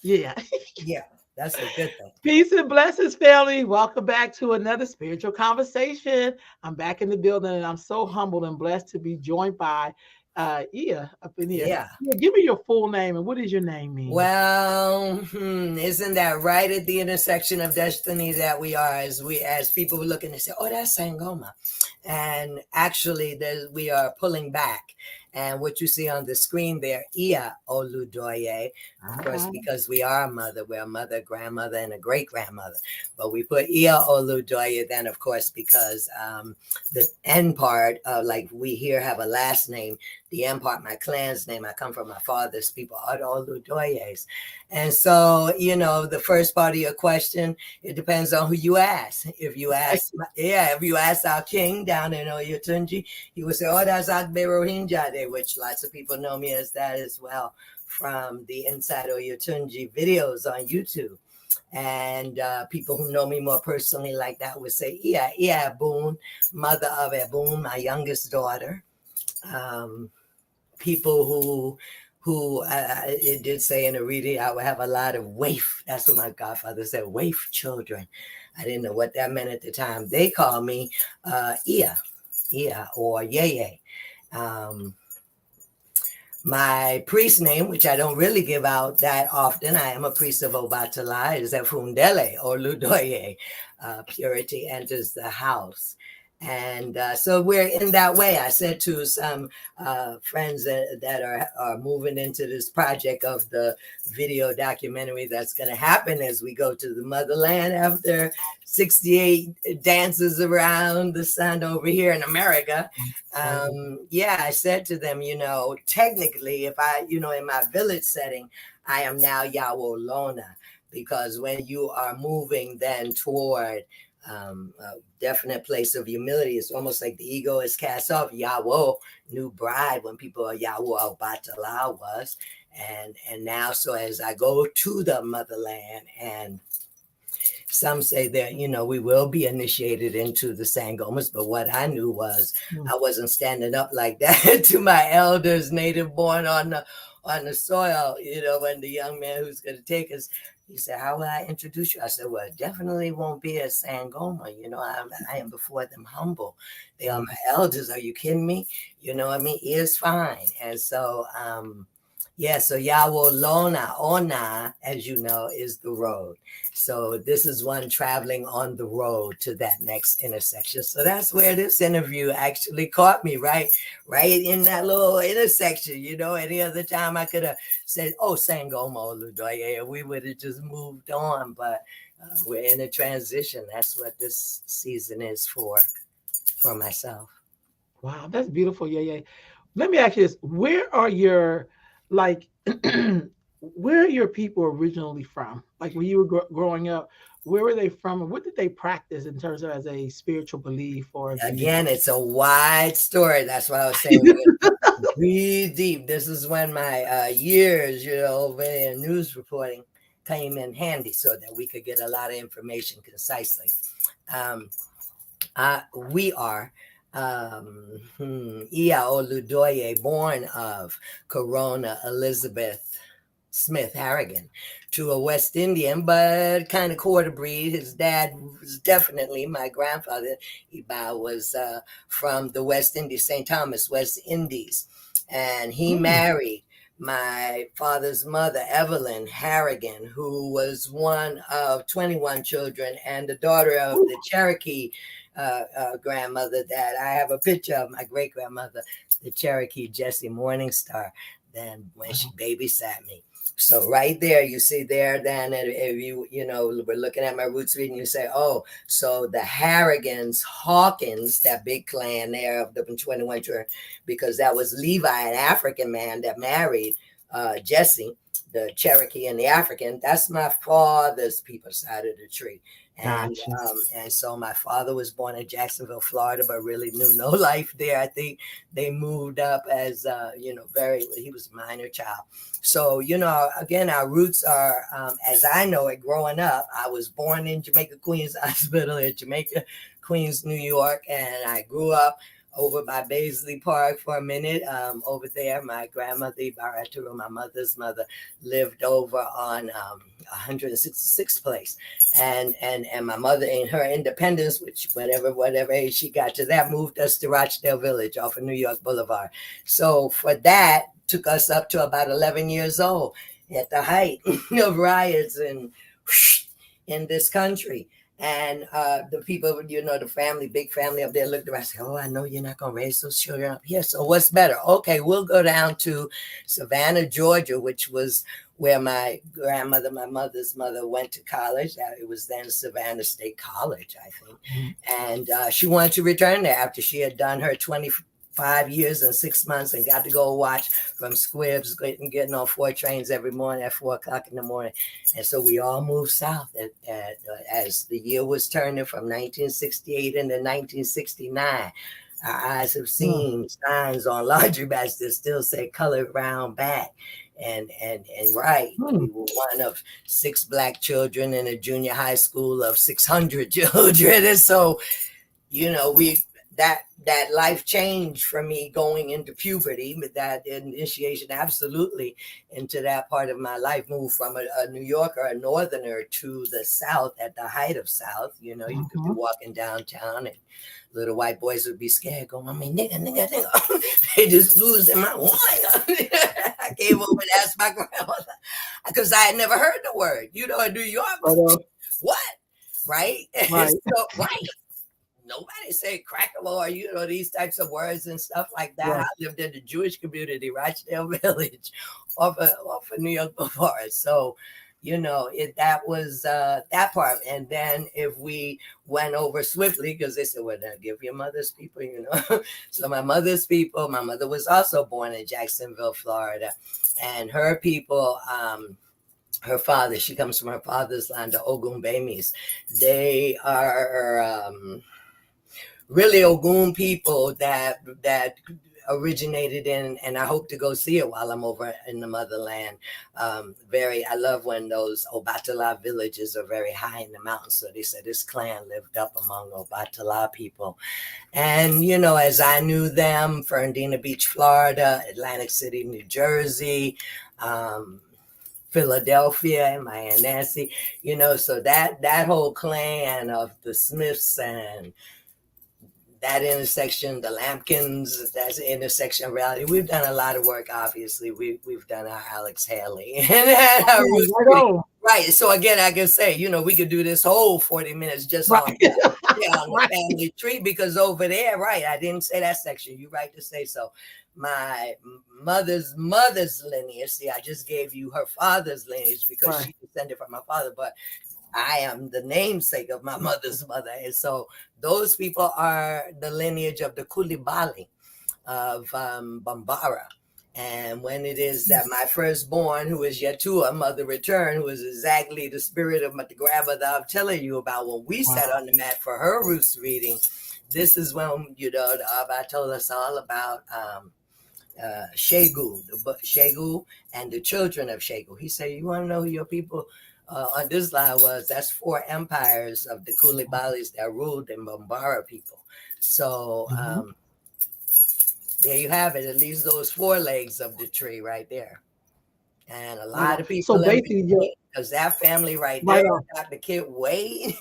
Yeah. Yeah, that's a good thing. Peace and blessings, family. Welcome back to another spiritual conversation. I'm back in the building and I'm so humbled and blessed to be joined by Iya up in here. Yeah. Yeah, give me your full name and what does your name mean? Well, isn't that right at the intersection of destiny that we are as people who look and they say, "Oh, that's Sangoma," and actually, we are pulling back. And what you see on the screen there, Iya Oludoye, of course, Ah, because we are a mother, we're a mother, grandmother, and a great grandmother. But we put Iya Oludoye then, of course, because the end part of like we here have a last name. The end part, my clan's name, I come from my father's people, Oludoyes. And so, the first part of your question, it depends on who you ask. If you ask our king down in Oyotunji, he would say, "Oh, that's Agbero Hinjade," which lots of people know me as that as well from the Inside Oyotunji videos on YouTube. And people who know me more personally like that would say, Iya Boone, mother of Ebun, my youngest daughter. Um, People who it did say in a reading, I would have a lot of waif. That's what my godfather said, waif children. I didn't know what that meant at the time. They call me Iya or Yeye. Um, my priest name, which I don't really give out that often, I am a priest of Obatala, is Efundele or Ludoye. Purity enters the house. And so we're in that way. I said to some friends that are moving into this project of the video documentary that's going to happen as we go to the motherland after 68 dances around the sun over here in America. I said to them, technically, if I, in my village setting, I am now Yawo Lona, because when you are moving then toward a definite place of humility, it's almost like the ego is cast off. Yawo, new bride, when people are Yawo al Batala was. And now, so as I go to the motherland, and some say that, we will be initiated into the Sangomas, but what I knew was I wasn't standing up like that to my elders, native born on the soil, when the young man who's going to take us, he said, "How will I introduce you?" I said, "Well, it definitely won't be a Sangoma. I am before them humble. They are my elders. Are you kidding me? You know what I mean? It's fine." And so, so Yawo Lona, Ona, as you know, is the road. So this is one traveling on the road to that next intersection. So that's where this interview actually caught me, right in that little intersection. Any other time I could have said, "Oh, Sangoma Oludoye," and we would have just moved on. But we're in a transition. That's what this season is for myself. wow, that's beautiful. Yeah, yeah. Let me ask you this. Where are your like where are your people originally from? Like when you were growing up, where were they from and what did they practice in terms of as a spiritual belief or view? Again, it's a wide story. That's why I was saying breathe deep. This is when my years, over in news reporting came in handy so that we could get a lot of information concisely. We are Iya Oludoye, born of Corona Elizabeth Smith Harrigan, to a West Indian, but kind of quarter breed. His dad was definitely, my grandfather, Iba, was from the West Indies, St. Thomas, West Indies. And he married my father's mother, Evelyn Harrigan, who was one of 21 children and the daughter of the Cherokee grandmother that I have a picture of, my great grandmother, the Cherokee Jessie Morningstar, then when she babysat me. So right there, you see there, then if we're looking at my roots reading, you say, "Oh, so the Harrigans, Hawkins, that big clan there of the 21 children," because that was Levi, an African man that married Jesse, the Cherokee and the African. That's my father's people's side of the tree. And Gotcha. and so my father was born in Jacksonville, Florida, but really knew no life there. I think they moved up as he was a minor child. So again, our roots are as I know it. Growing up, I was born in Jamaica Queens Hospital in Jamaica Queens, New York, and I grew up over by Baisley Park for a minute. Over there, my grandmother, Baraturu, my mother's mother, lived over on 166th Place, and my mother, in her independence, which whatever age she got to that, moved us to Rochdale Village off of New York Boulevard. So for that, took us up to about 11 years old at the height of riots and in this country. And the people, the family, big family up there looked around and said, oh, I know you're not going to raise those children up here. So what's better? Okay, we'll go down to Savannah, Georgia, which was where my grandmother, my mother's mother, went to college. It was then Savannah State College, I think. And she wanted to return there after she had done her 25 years and 6 months and got to go watch from Squibs, getting on 4 trains every morning at 4 o'clock in the morning. And so we all moved south as the year was turning from 1968 into 1969. Our eyes have seen signs on laundromats that still say colored round back. And right, we were one of 6 Black children in a junior high school of 600 children. And so, that life changed for me going into puberty, but that initiation absolutely into that part of my life, moved from a New Yorker, a northerner, to the South at the height of South. You could be walking downtown and little white boys would be scared, going, I mean, nigga. They just lose their mind. I came over and asked my grandmother because I had never heard the word, in New York. What? Right? Right. So, right. Nobody say cracker or these types of words and stuff like that. Right. I lived in the Jewish community, Rochdale Village, off of New York Boulevard. So, that was that part. And then if we went over swiftly, because they said, well, now give your mother's people, So my mother's people, my mother was also born in Jacksonville, Florida, and her people, her father, she comes from her father's land, the Ogunbemis. They are really Ogun people that originated in, and I hope to go see it while I'm over in the motherland. I love when those Obatala villages are very high in the mountains. So they said this clan lived up among Obatala people. And, as I knew them, Fernandina Beach, Florida, Atlantic City, New Jersey, Philadelphia, and my Aunt Nancy, so that whole clan of the Smiths and that intersection, the Lampkins, that's the intersection of reality. We've done a lot of work, obviously. We've done our Alex Haley. Right. So again, I can say, we could do this whole 40 minutes just on the family tree, because over there, right, I didn't say that section. You're right to say so. My mother's lineage, see, I just gave you her father's lineage because she descended from my father, but I am the namesake of my mother's mother. And so those people are the lineage of the Kulibali of Bambara. And when it is that my firstborn, who is Yatua, mother return, who is exactly the spirit of the grandmother I'm telling you about, when we sat on the mat for her roots reading, this is when, the Abba told us all about Shegu, Shegu and the children of Shegu. He said, you want to know who your people on this line was? That's 4 empires of the Kulibalis that ruled the Bambara people. So there you have it. At least those 4 legs of the tree right there. And a lot of people, so basically, because that family right there, Dr. Kit Wade,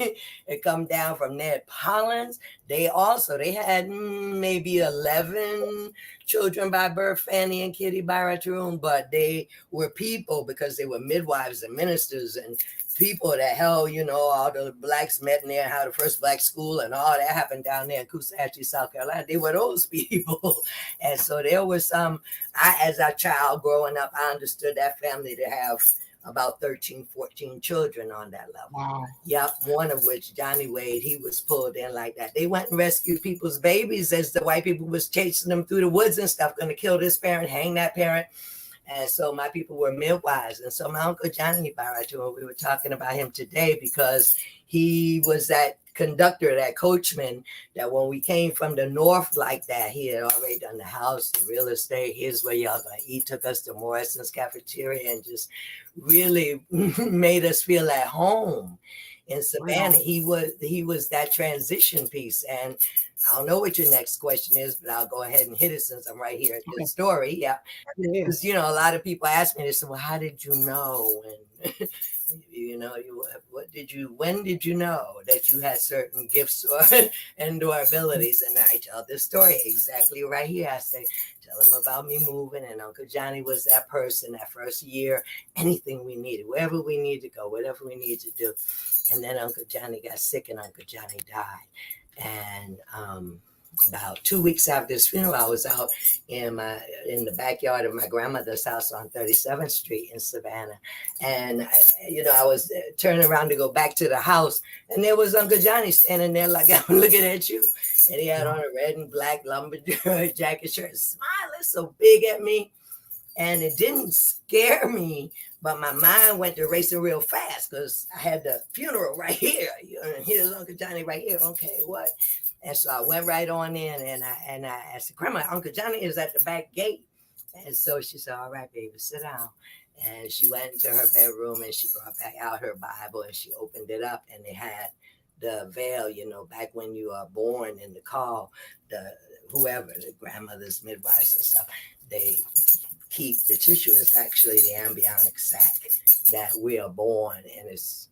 it come down from Ned Pollins. They had maybe 11 children by birth, Fanny and Kitty Baratroon, but they were people because they were midwives and ministers and people that held, all the blacks met in there, how the first black school and all that happened down there in Coosawhatchee, South Carolina. They were those people. And so there was some, as a child growing up, I understood that family to have about 13, 14 children on that level. Wow. Yep, one of which, Johnny Wade, he was pulled in like that. They went and rescued people's babies as the white people was chasing them through the woods and stuff, going to kill this parent, hang that parent. And so my people were midwives. And so my uncle Johnny Baratu, we were talking about him today because he was that conductor, that coachman, that when we came from the north like that, he had already done the house, the real estate. Here's where y'all gonna eat. Took us to Morrison's cafeteria and just really made us feel at home in Right Savannah. on. He was that transition piece. And I don't know what your next question is, but I'll go ahead and hit it since I'm right here at Okay. this story. Yeah. Yeah. Because, a lot of people ask me, they say, well, how did you know? And, when did you know that you had certain gifts or and or abilities? And I tell this story exactly right here. I say, tell them about me moving, and Uncle Johnny was that person that first year, anything we needed, wherever we needed to go, whatever we needed to do. And then Uncle Johnny got sick and Uncle Johnny died. And about 2 weeks after his funeral, I was out in the backyard of my grandmother's house on 37th Street in Savannah, and I was turning around to go back to the house, and there was Uncle Johnny standing there like I'm looking at you, and he had on a red and black lumberjack jacket shirt, smiling so big at me, and it didn't scare me. But my mind went to racing real fast because I had the funeral right here. And here's Uncle Johnny right here. Okay, what? And so I went right on in, and I asked, Grandma, Uncle Johnny is at the back gate. And so she said, all right, baby, sit down. And she went into her bedroom and she brought back out her Bible and she opened it up, and they had the veil, back when you are born in the call, the grandmothers, midwives and stuff, they keep the tissue. Is actually the embryonic sac that we are born, and it's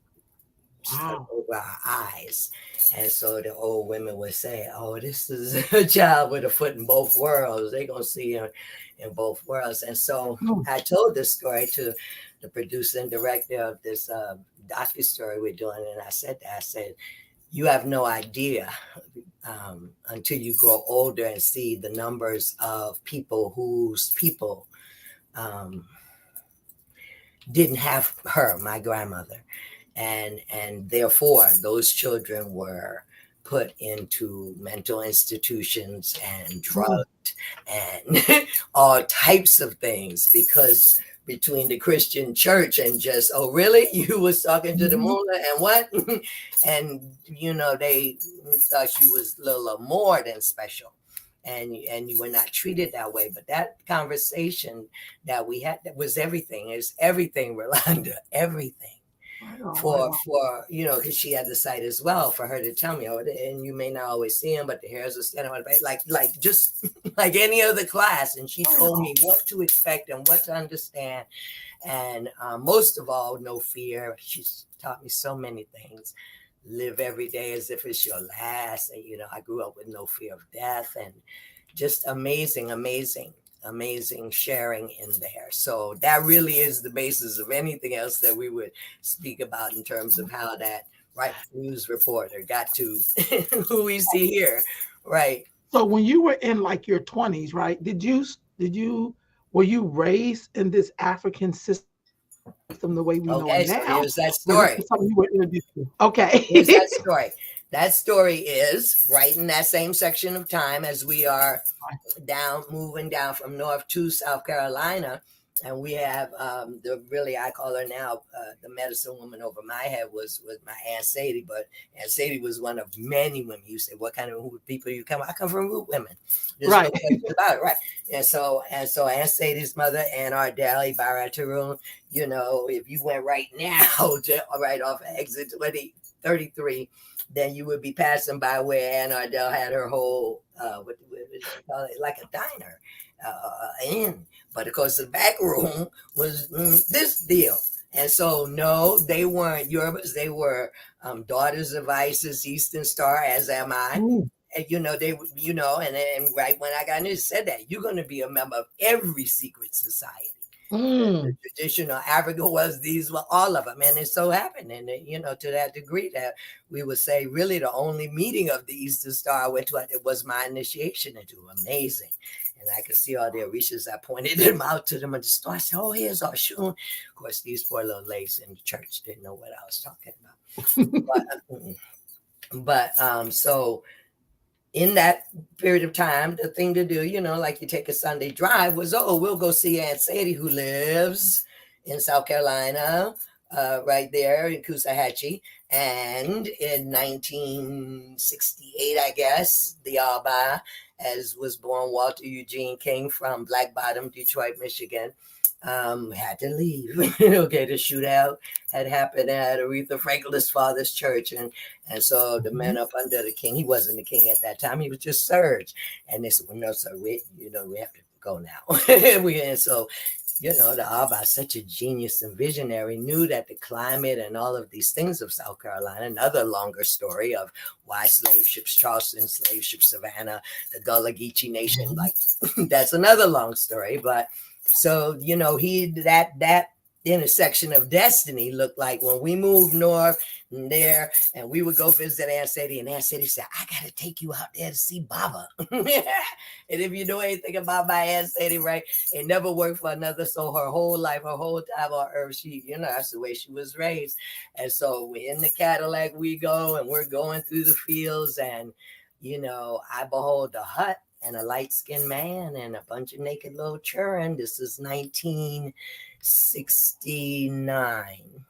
stuck Wow. over our eyes. And so the old women would say, oh, this is a child with a foot in both worlds. They're going to see him in both worlds. And so Mm. I told this story to the producer and director of this docu-story we're doing. And I said, you have no idea until you grow older and see the numbers of people whose people didn't have her, my grandmother. And therefore those children were put into mental institutions and Mm. drugged and all types of things, because between the Christian church and just, oh really, you was talking to the Mhm. mullah and what and they thought you was a little more than special, and you were not treated that way. But that conversation that we had, that was everything, is everything, Rolanda, everything, Right on. Right for on. because she had the sight as well, for her to tell me, oh, and you may not always see him, but the hairs are standing on the back, like just like any other class. And she Right told on. me what to expect and what to understand, and most of all, no fear. She's taught me so many things. Live every day as if it's your last. And I grew up with no fear of death, and just amazing, amazing, amazing sharing in there. So that really is the basis of anything else that we would speak about in terms of how that right news reporter got to who we see here. Right. So when you were in like your 20s, right? Did you were you raised in this African system the way we know it Okay. So now? here's that Or this story. was something you were introduced to? Okay. Here's that story. That story is right in that same section of time as we are moving down from North to South Carolina. And we have I call her now the medicine woman over my head was my Aunt Sadie. But Aunt Sadie was one of many women. You say, what kind of people you come? I come from root women. There's no Right. question about it, right? And so Aunt Sadie's mother, Aunt Ardell Barataroon, if you went right now right off exit 2033, then you would be passing by where Aunt Ardell had her whole what you call it, like a diner inn. But of course, the back room was this deal. And so, no, they weren't Yorubas. They were daughters of Isis, Eastern Star, as am I. Mm. And, they would, and right when I got in, it said that you're going to be a member of every secret society. The Mm. traditional Africa was, these were all of them. And it so happened, and to that degree, that we would say really the only meeting of the Eastern Star I went to, it was my initiation into. Amazing. And I could see all their reaches. I pointed them out to them at the store. I said, oh, here's our shoe. Of course, these poor little ladies in the church didn't know what I was talking about. So in that period of time, the thing to do, like you take a Sunday drive, was, we'll go see Aunt Sadie, who lives in South Carolina, right there in Coosawhatchee. And in 1968, I guess, the Alba, as was born Walter Eugene King from Black Bottom, Detroit, Michigan. had to leave. Okay, the shootout had happened at Aretha Franklin's father's church, and so the men Mhm. up under the king, he wasn't the king at that time, he was just Serge, and they said, well, no, sir, we have to go now. And so the Abba, such a genius and visionary, knew that the climate and all of these things of South Carolina, another longer story of why slave ships Charleston, slave ship Savannah, the Gullah Geechee Nation, Mhm. like that's another long story. But so he that intersection of destiny looked like when we moved north and there, and we would go visit Aunt Sadie, and Aunt Sadie said, I gotta take you out there to see Baba. And if you know anything about my Aunt Sadie, right, it never worked for another soul her whole life, her whole time on earth. She, that's the way she was raised. And so we're in the Cadillac, we go, and we're going through the fields, and I behold a hut and a light-skinned man and a bunch of naked little children. This is 1969.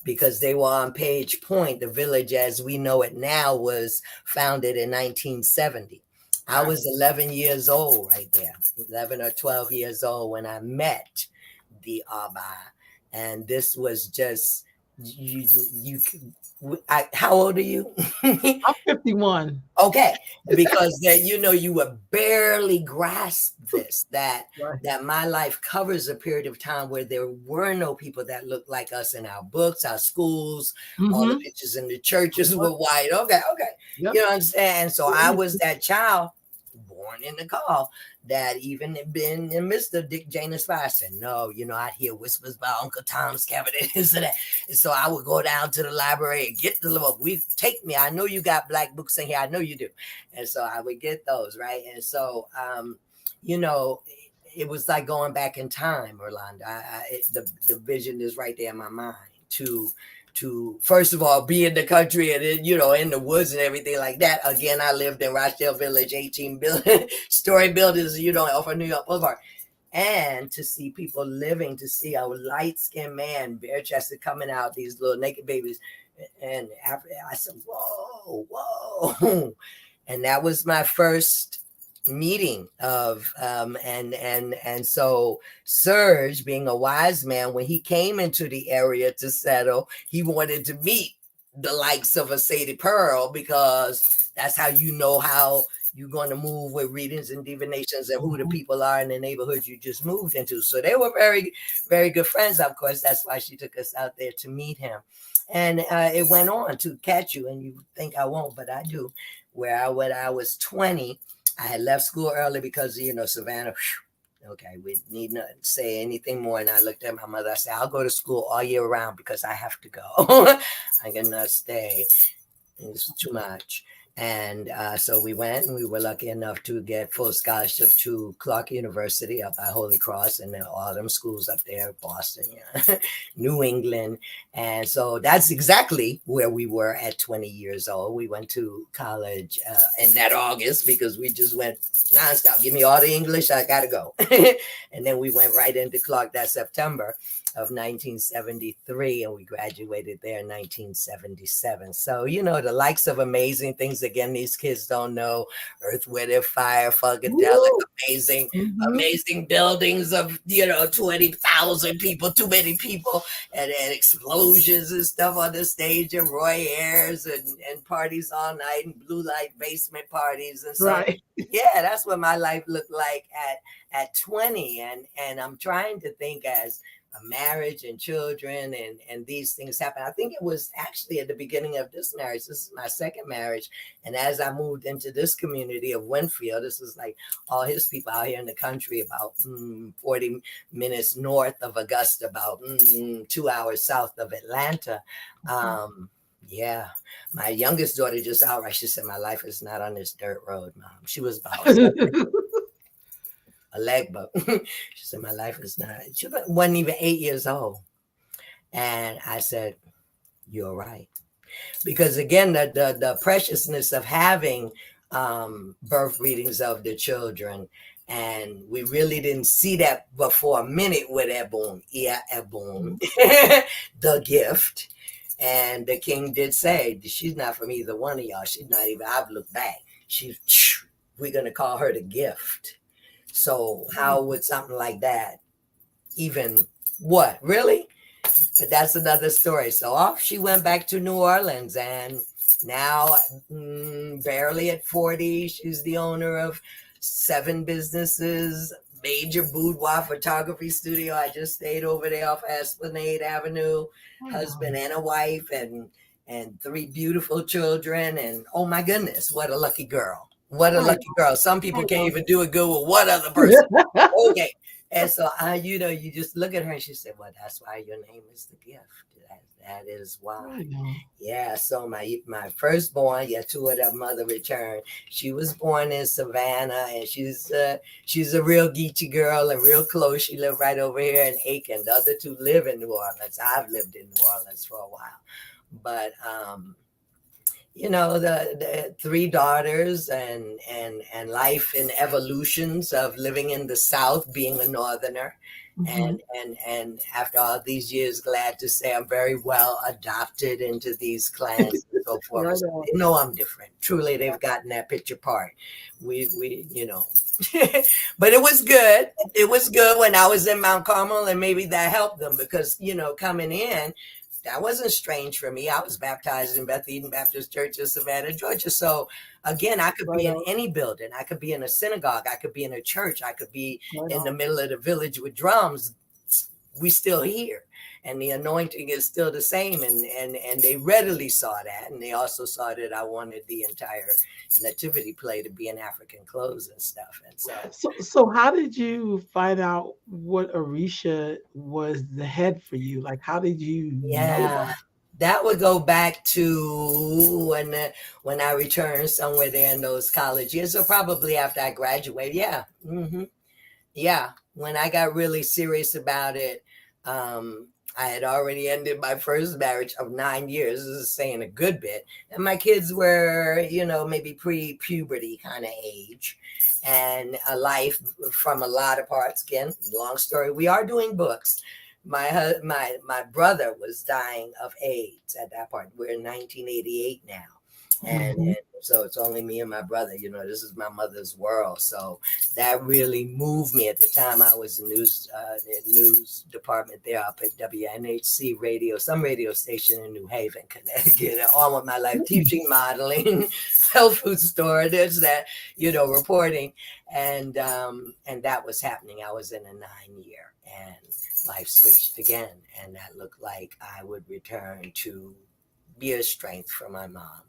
Because they were on Page Point. The village as we know it now was founded in 1970. I Right. was 11 years old right there, 11 or 12 years old when I met the Abba. And this was just, how old are you? I'm 51. Okay, because that you would barely grasp this, that Right. my life covers a period of time where there were no people that looked like us in our books, our schools, all the Mm-hmm. pictures in the churches were white. Okay, Yep. you know what I'm saying? So I was that child born in the car that even been in Mr. Dick Janus Fire said, no, I'd hear whispers about Uncle Tom's cabinet and so that. And so I would go down to the library and get the little, take me. I know you got black books in here. I know you do. And so I would get those, right? And so, you know, it was like going back in time, Rolanda. The vision is right there in my mind to first of all be in the country and then, in the woods and everything like that. Again, I lived in Rochdale Village, 18 story buildings, off of New York Boulevard. And to see people living, to see a light-skinned man, bare-chested, coming out, these little naked babies. And after I said, whoa, whoa. And that was my first meeting of and so Serge, being a wise man, when he came into the area to settle, he wanted to meet the likes of a Sadie Pearl, because that's how how you're going to move with readings and divinations and who the Mhm. people are in the neighborhood you just moved into. So they were very, very good friends. Of course, that's why she took us out there to meet him. And it went on to catch you, and you think I won't, but I do. When I was 20, I had left school early because, Savannah, okay, we need not say anything more. And I looked at my mother. I said, I'll go to school all year round because I have to go. I cannot stay. It's too much. And so we went, and we were lucky enough to get full scholarship to Clark University up at Holy Cross, and then all them schools up there, Boston, New England. And so that's exactly where we were at 20 years old. We went to college in that August because we just went nonstop. Give me all the English, I got to go. And then we went right into Clark that September of 1973, and we graduated there in 1977. So, the likes of amazing things, again, these kids don't know: Earth, Wind, and Fire, Funkadelic, Woo! amazing, Mhm. amazing buildings of, 20,000 people, too many people, and explosions and stuff on the stage, and Roy Ayers, and parties all night, and blue light basement parties. And so, Right. yeah, that's what my life looked like at 20. And I'm trying to think as a marriage and children and these things happen. I think it was actually at the beginning of this marriage. This is my second marriage. And as I moved into this community of Winfield, this is like all his people out here in the country, about 40 minutes north of Augusta, about 2 hours south of Atlanta. Mhm. Yeah, my youngest daughter just outright, she said, my life is not on this dirt road, Mom. She was about a leg, but she said, my life is not. She wasn't even 8 years old. And I said, you're right. Because again, the preciousness of having birth readings of the children. And we really didn't see that before a minute with Ebon, Iya Ebon, the gift. And the king did say, she's not from either one of y'all. She's not even, I've looked back. We're going to call her the gift. So how Oh, would something like that even what really? But that's another story. So off she went back to New Orleans, and now, barely at 40, she's the owner of 7 businesses, major boudoir photography studio. I just stayed over there off Esplanade Avenue, wow. husband and a wife, and 3 beautiful children. And oh my goodness, what a lucky girl. What a I lucky girl. Some I people can't know. even do it good with one other person. Okay. And so you just look at her and she said, "Well, that's why your name is the gift. That is why." I know. Yeah. So my firstborn, yeah, two of their mother returned. She was born in Savannah, and she's a real geechee girl and real close. She lived right over here in Aiken. The other two live in New Orleans. I've lived in New Orleans for a while, but the 3 daughters, and life in evolutions of living in the South, being a northerner. Hmm. And after all these years, glad to say I'm very well adopted into these clans and so Yeah, forth. I So know. they know I'm different. Truly, they've gotten that picture part. We but it was good. It was good when I was in Mount Carmel, and maybe that helped them because coming in, that wasn't strange for me. I was baptized in Beth Eden Baptist Church in Savannah, Georgia. So again, I could Right be in on. any building. I could be in a synagogue. I could be in a church. I could be Right in the on. middle of the village with drums. We still here. And the anointing is still the same. And they readily saw that. And they also saw that I wanted the entire nativity play to be in African clothes and stuff. And so, So how did you find out what Orisha was the head for you? Like, how did you know yeah, that would go back to when I returned somewhere there in those college years. So probably after I graduated. Yeah. Yeah. When I got really serious about it, I had already ended my first marriage of 9 years. This is saying a good bit. And my kids were, maybe pre-puberty kind of age. And a life from a lot of parts. Again, long story. We are doing books. My brother was dying of AIDS at that point. We're in 1988 now. And about? so it's only me and my brother. This is my mother's world. So that really moved me. At the time, I was in the news department there up at WNHC radio, some radio station in New Haven, Connecticut, all of my life, Mhm. teaching, modeling, health food store, this, that, reporting. And that was happening. I was in a 9 year, and life switched again. And that looked like I would return to be a strength for my mom.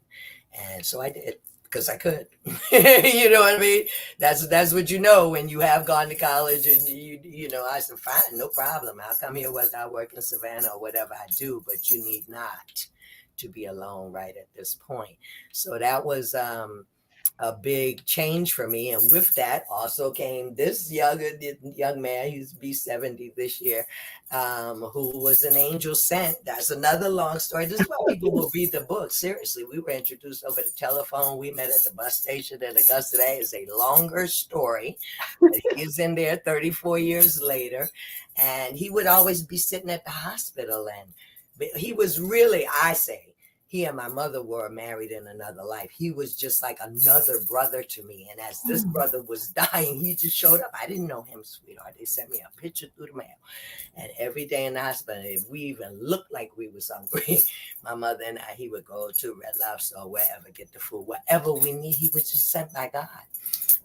And so I did because I could. You know what I mean? That's what when you have gone to college, and I said, fine, no problem. I'll come here whether I work in Savannah or whatever I do, but you need not to be alone right at this point. So that was a big change for me. And with that also came this young man, he's be 70 this year, who was an angel sent. That's another long story. This is why people will read the book. Seriously, we were introduced over the telephone. We met at the bus station in Augusta. That is a longer story. But he is in there 34 years later. And he would always be sitting at the hospital. And he was really, I say, he and my mother were married in another life. He was just like another brother to me. And as this Mm. brother was dying, he just showed up. I didn't know him, sweetheart. They sent me a picture through the mail. And every day in the hospital, if we even looked like we was hungry, my mother and I, he would go to Red Lobster or wherever, get the food, whatever we need. He was just sent by God.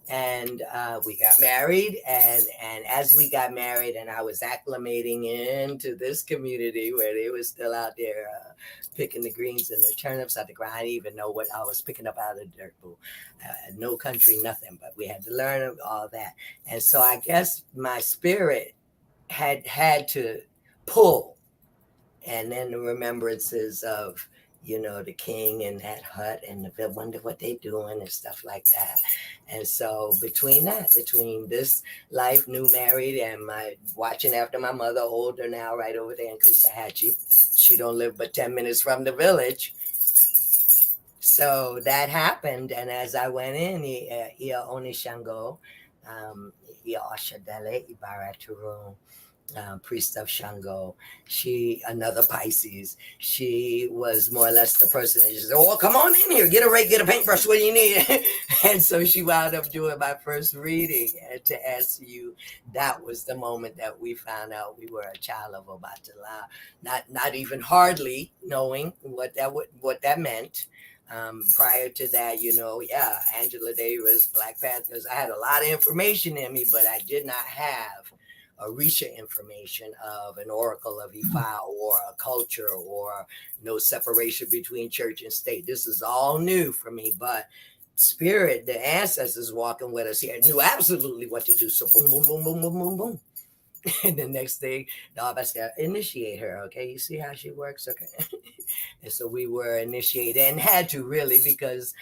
And we got married, and as we got married and I was acclimating into this community where they were still out there picking the greens and the turnips out the ground. I didn't even know what I was picking up out of the dirt pool. No country, nothing, but we had to learn all that. And so I guess my spirit had to pull, and then the remembrances of the king in that hut, and the wonder what they doing and stuff like that. And so between this life, new married, and my watching after my mother, older now, right over there in Kusahatchee, she don't live but 10 minutes from the village. So that happened, and as I went in, Iya Onishango, Iya Oshadele Ibaraturu, priest of Shango. She, another Pisces. She was more or less the person that just said, "Oh, come on in here, get a rake, get a paintbrush. What do you need?" And so she wound up doing my first reading. And to answer you, that was the moment that we found out we were a child of Obatala. Not even hardly knowing what that meant. Prior to that, yeah, Angela Davis, Black Panthers. I had a lot of information in me, but I did not have Orisha information of an oracle of Ifa or a culture or no separation between church and state. This is all new for me, but spirit, the ancestors walking with us here, knew absolutely what to do. So boom, boom, boom, boom, boom, boom, boom. And the next thing, the I said, initiate her. Okay, you see how she works. Okay, and so we were initiated and had to really because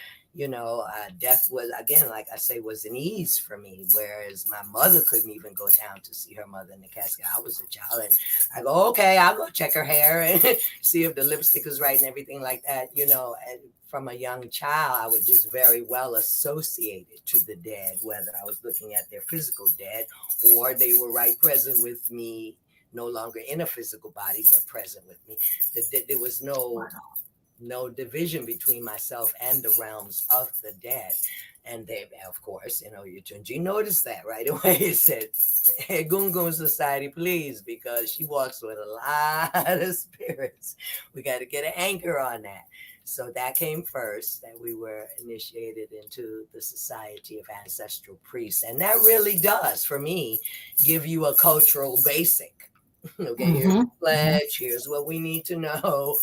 death was, again, like I say, was an ease for me. Whereas my mother couldn't even go down to see her mother in the casket. I was a child, and I go, okay, I'll go check her hair and see if the lipstick is right and everything like that. And from a young child, I was just very well associated to the dead, whether I was looking at their physical dead or they were right present with me, no longer in a physical body, but present with me. There was no division between myself and the realms of the dead. And they, of course, Yujunji noticed that right away. He said, "Hey, Gungun Society, please, because she walks with a lot of spirits. We got to get an anchor on that." So that came first, that we were initiated into the Society of Ancestral Priests. And that really does, for me, give you a cultural basic. Okay, here's the pledge, here's what we need to know.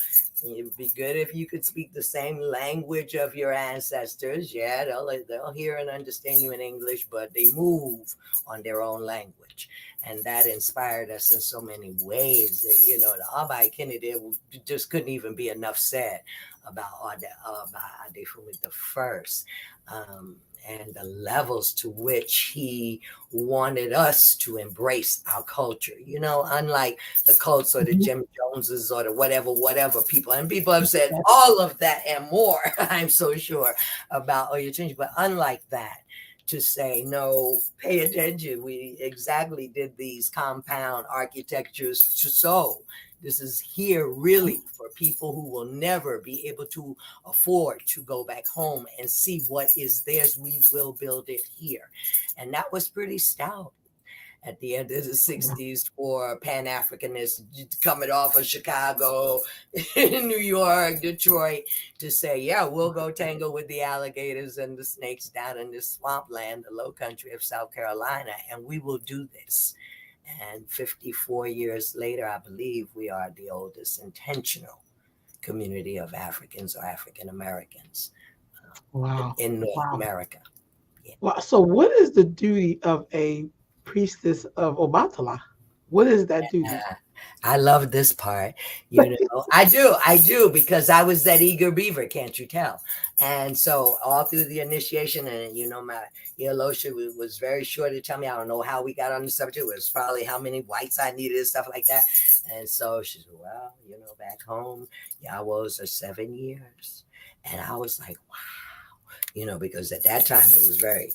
It'd be good if you could speak the same language of your ancestors. Yeah, they'll hear and understand you in English, but they move on their own language. And that inspired us in so many ways. The Abai Kennedy just couldn't even be enough said about Adefumi the First. And the levels to which he wanted us to embrace our culture, unlike the cults or the Jim Joneses or the whatever people. And people have said all of that and more, I'm so sure, about Oya Change. But unlike that, to say, no, pay attention. We exactly did these compound architectures so this is here really for people who will never be able to afford to go back home and see what is theirs. We will build it here. And that was pretty stout at the end of the 60s for Pan-Africanists coming off of Chicago, New York, Detroit, to say, yeah, we'll go tangle with the alligators and the snakes down in this swampland, the low country of South Carolina, and we will do this. And 54 years later, I believe we are the oldest intentional community of Africans or African Americans in North America. Yeah. Wow. So what is the duty of a priestess of Obatala? What is that duty? I love this part. I do, because I was that eager beaver, can't you tell? And so all through the initiation, and my Yelosha was very sure to tell me, I don't know how we got on the subject. It was probably how many whites I needed and stuff like that. And so she said, well, back home, Yawos are 7 years. And I was like, wow. Because at that time it was very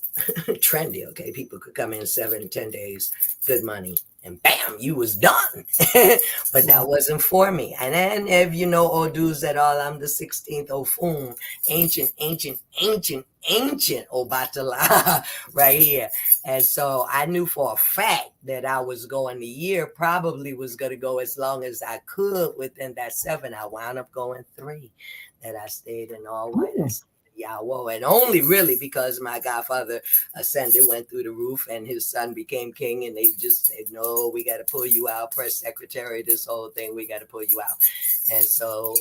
trendy. Okay, people could come in 7-10 days, good money, and bam, you was done. But that wasn't for me. And then if Odus at all, I'm the 16th Ofun, ancient Obatala right here. And so I knew for a fact that I was going, the year probably was going to go as long as I could within that 7. I wound up going 3, that I stayed in all white. Yawo, and only really because my godfather ascended, went through the roof, and his son became king, and they just said, no, we got to pull you out, press secretary, this whole thing, we got to pull you out. And so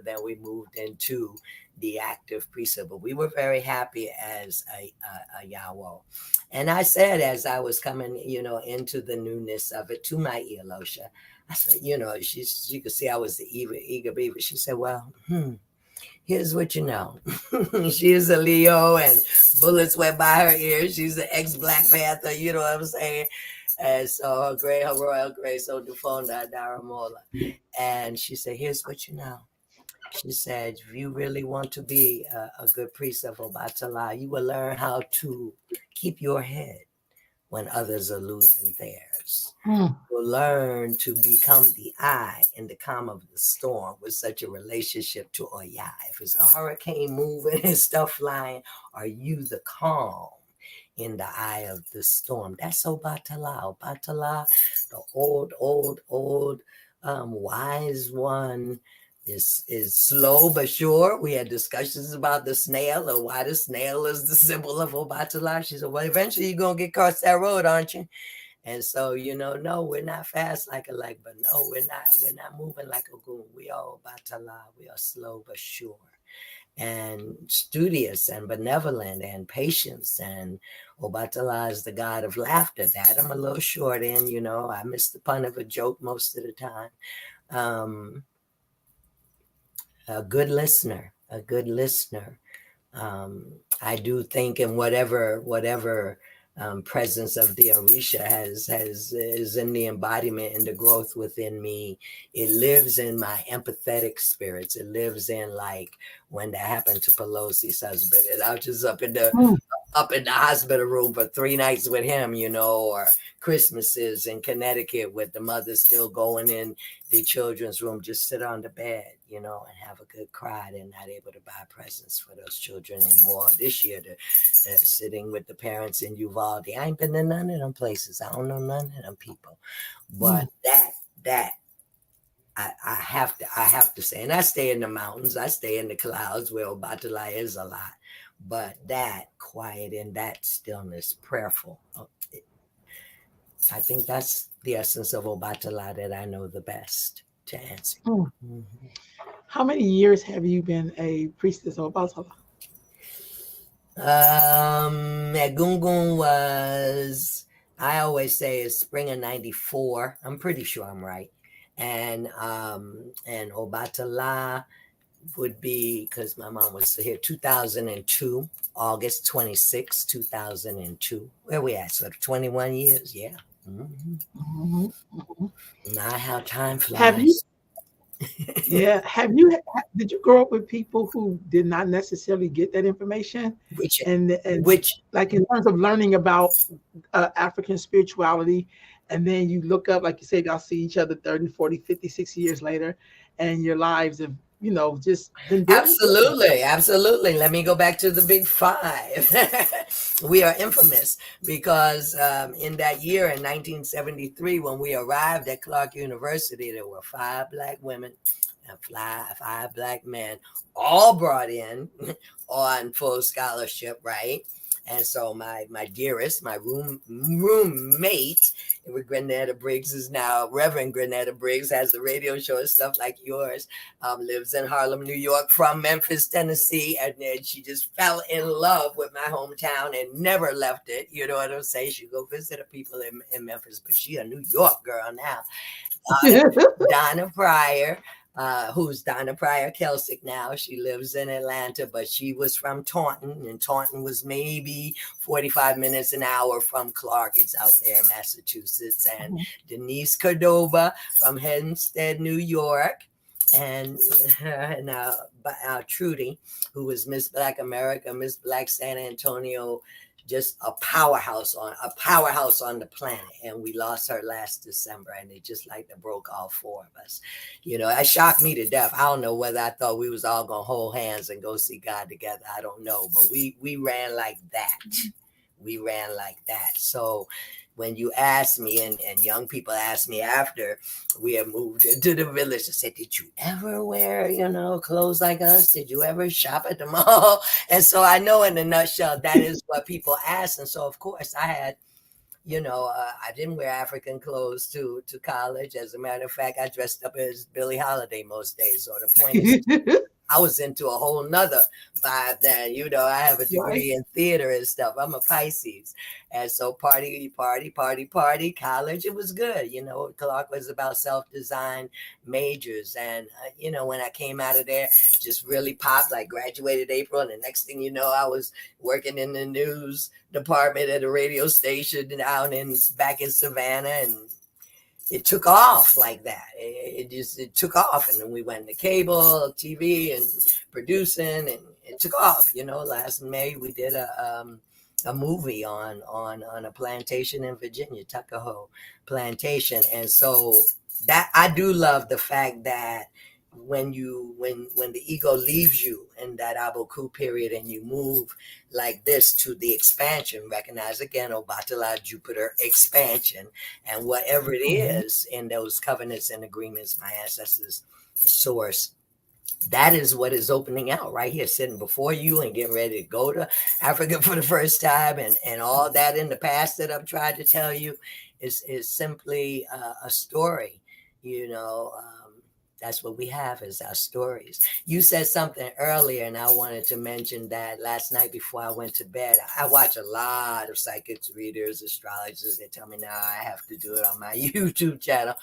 then we moved into the active priesthood, but we were very happy as a Yawo. And I said, as I was coming into the newness of it, to my Eolosha, I said, she could see I was the eager beaver. She said, well, here's what you know. She is a Leo and bullets went by her ears. She's an ex-Black Panther, you know what I'm saying? And so her royal grace, Odufonda Daramola. And she said, here's what you know. She said, if you really want to be a good priest of Obatala, you will learn how to keep your head when others are losing theirs. Mm. Will learn to become the eye in the calm of the storm with such a relationship to Oya. If it's a hurricane moving and stuff flying, are you the calm in the eye of the storm? That's Obatala. Obatala, the old, wise one, is slow but sure. We had discussions about the snail or why the snail is the symbol of Obatala. She said, well, eventually you're going to get across that road, aren't you? And so, no, we're not fast like a leg, but no, we're not moving like a goon. We are Obatala. We are slow but sure, and studious and benevolent and patience. And Obatala is the god of laughter. That I'm a little short in, I miss the pun of a joke most of the time. A good listener, I do think in whatever presence of the Orisha has is in the embodiment and the growth within me. It lives in my empathetic spirits. It lives in, like, when that happened to Pelosi's husband, and I was just up in the Mm. hospital room for 3 nights with him, or Christmases in Connecticut with the mother still going in the children's room, just sit on the bed, and have a good cry. They're not able to buy presents for those children anymore. This year, they're sitting with the parents in Uvalde. I ain't been to none of them places. I don't know none of them people. But that I have to say, and I stay in the mountains, I stay in the clouds where Obatala is a lot. But that quiet and that stillness, prayerful, I think that's the essence of Obatala that I know the best to answer. Mm. Mm-hmm. How many years have you been a priestess of Obatala? Egungun was, I always say, it's spring of '94. I'm pretty sure I'm right. And Obatala would be, because my mom was here, 2002, August 26, 2002. Where we at? So 21 years, yeah. Mm-hmm. Mm-hmm. Mm-hmm. Not how time Have you? flies. Yeah. Did you grow up with people who did not necessarily get that information? which And which like in terms of learning about African spirituality, and then you look up, like you said, y'all see each other 30, 40, 50, 60 years later, and your lives have, just been very different. Absolutely. Let me go back to the big five. We are infamous because in that year in 1973, when we arrived at Clark University, there were 5 Black women and 5 Black men, all brought in on full scholarship, right? And so my dearest, my roommate, with Grenetta Briggs, is now Reverend Grenetta Briggs, has a radio show and stuff like yours, lives in Harlem, New York, from Memphis, Tennessee. And then she just fell in love with my hometown and never left it. You know what I'm saying? She go visit the people in Memphis, but she a New York girl now. Donna Pryor, who's Donna Pryor Kelsick now. She lives in Atlanta, but she was from Taunton, and Taunton was maybe 45 minutes an hour from Clark. It's out there in Massachusetts. And Denise Cordova from Hempstead, New York. And Trudy, who was Miss Black America, Miss Black San Antonio, just a powerhouse on the planet. And we lost her last December, and it just like broke all 4 of us. It shocked me to death. I don't know whether I thought we was all gonna hold hands and go see God together. I don't know, but we ran like that. So when you ask me, and young people ask me after we have moved into the village, I said, did you ever wear, clothes like us? Did you ever shop at the mall? And so I know in a nutshell, that is what people ask. And so, of course, I had, I didn't wear African clothes to college. As a matter of fact, I dressed up as Billie Holiday most days. So the point is, I was into a whole nother vibe then. I have a degree in theater and stuff. I'm a Pisces. And so party, college, it was good. Clark was about self-design majors. And, when I came out of there, just really popped, like graduated April. And the next thing you know, I was working in the news department at a radio station back in Savannah. And it took off like that. It took off. And then we went to cable, TV, and producing, and it took off. Last May we did a a movie on a plantation in Virginia, Tuckahoe Plantation. And so that I do love the fact that when the ego leaves you in that Aboku period and you move like this to the expansion, recognize again Obatala Jupiter expansion, and whatever it Mhm. is in those covenants and agreements, my ancestors source, that is what is opening out right here, sitting before you and getting ready to go to Africa for the first time, and all that in the past that I've tried to tell you is simply a story, you know. That's what we have is our stories. You said something earlier, and I wanted to mention that last night before I went to bed, I watch a lot of psychics, readers, astrologers. They tell me now I have to do it on my YouTube channel.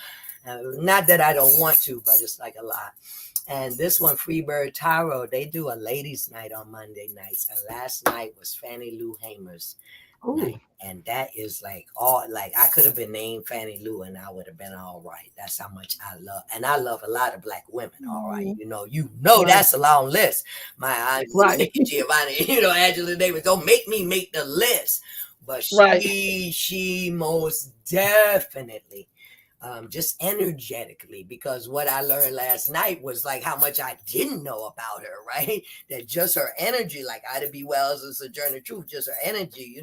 Not that I don't want to, but it's like a lot. And this one, Freebird Tarot, they do a ladies' night on Monday nights. And last night was Fannie Lou Hamer's night. Ooh. And that is like all, like I could have been named Fannie Lou and I would have been all right. That's how much I love. And I love a lot of black women, all right. Mhm. You know Right. that's a long list. My auntie, Right. Nikki Giovanni, Angela Davis, don't make me make the list. But Right. she most definitely just energetically, because what I learned last night was like how much I didn't know about her, right? That just her energy, like Ida B. Wells and Sojourner Truth, just her energy,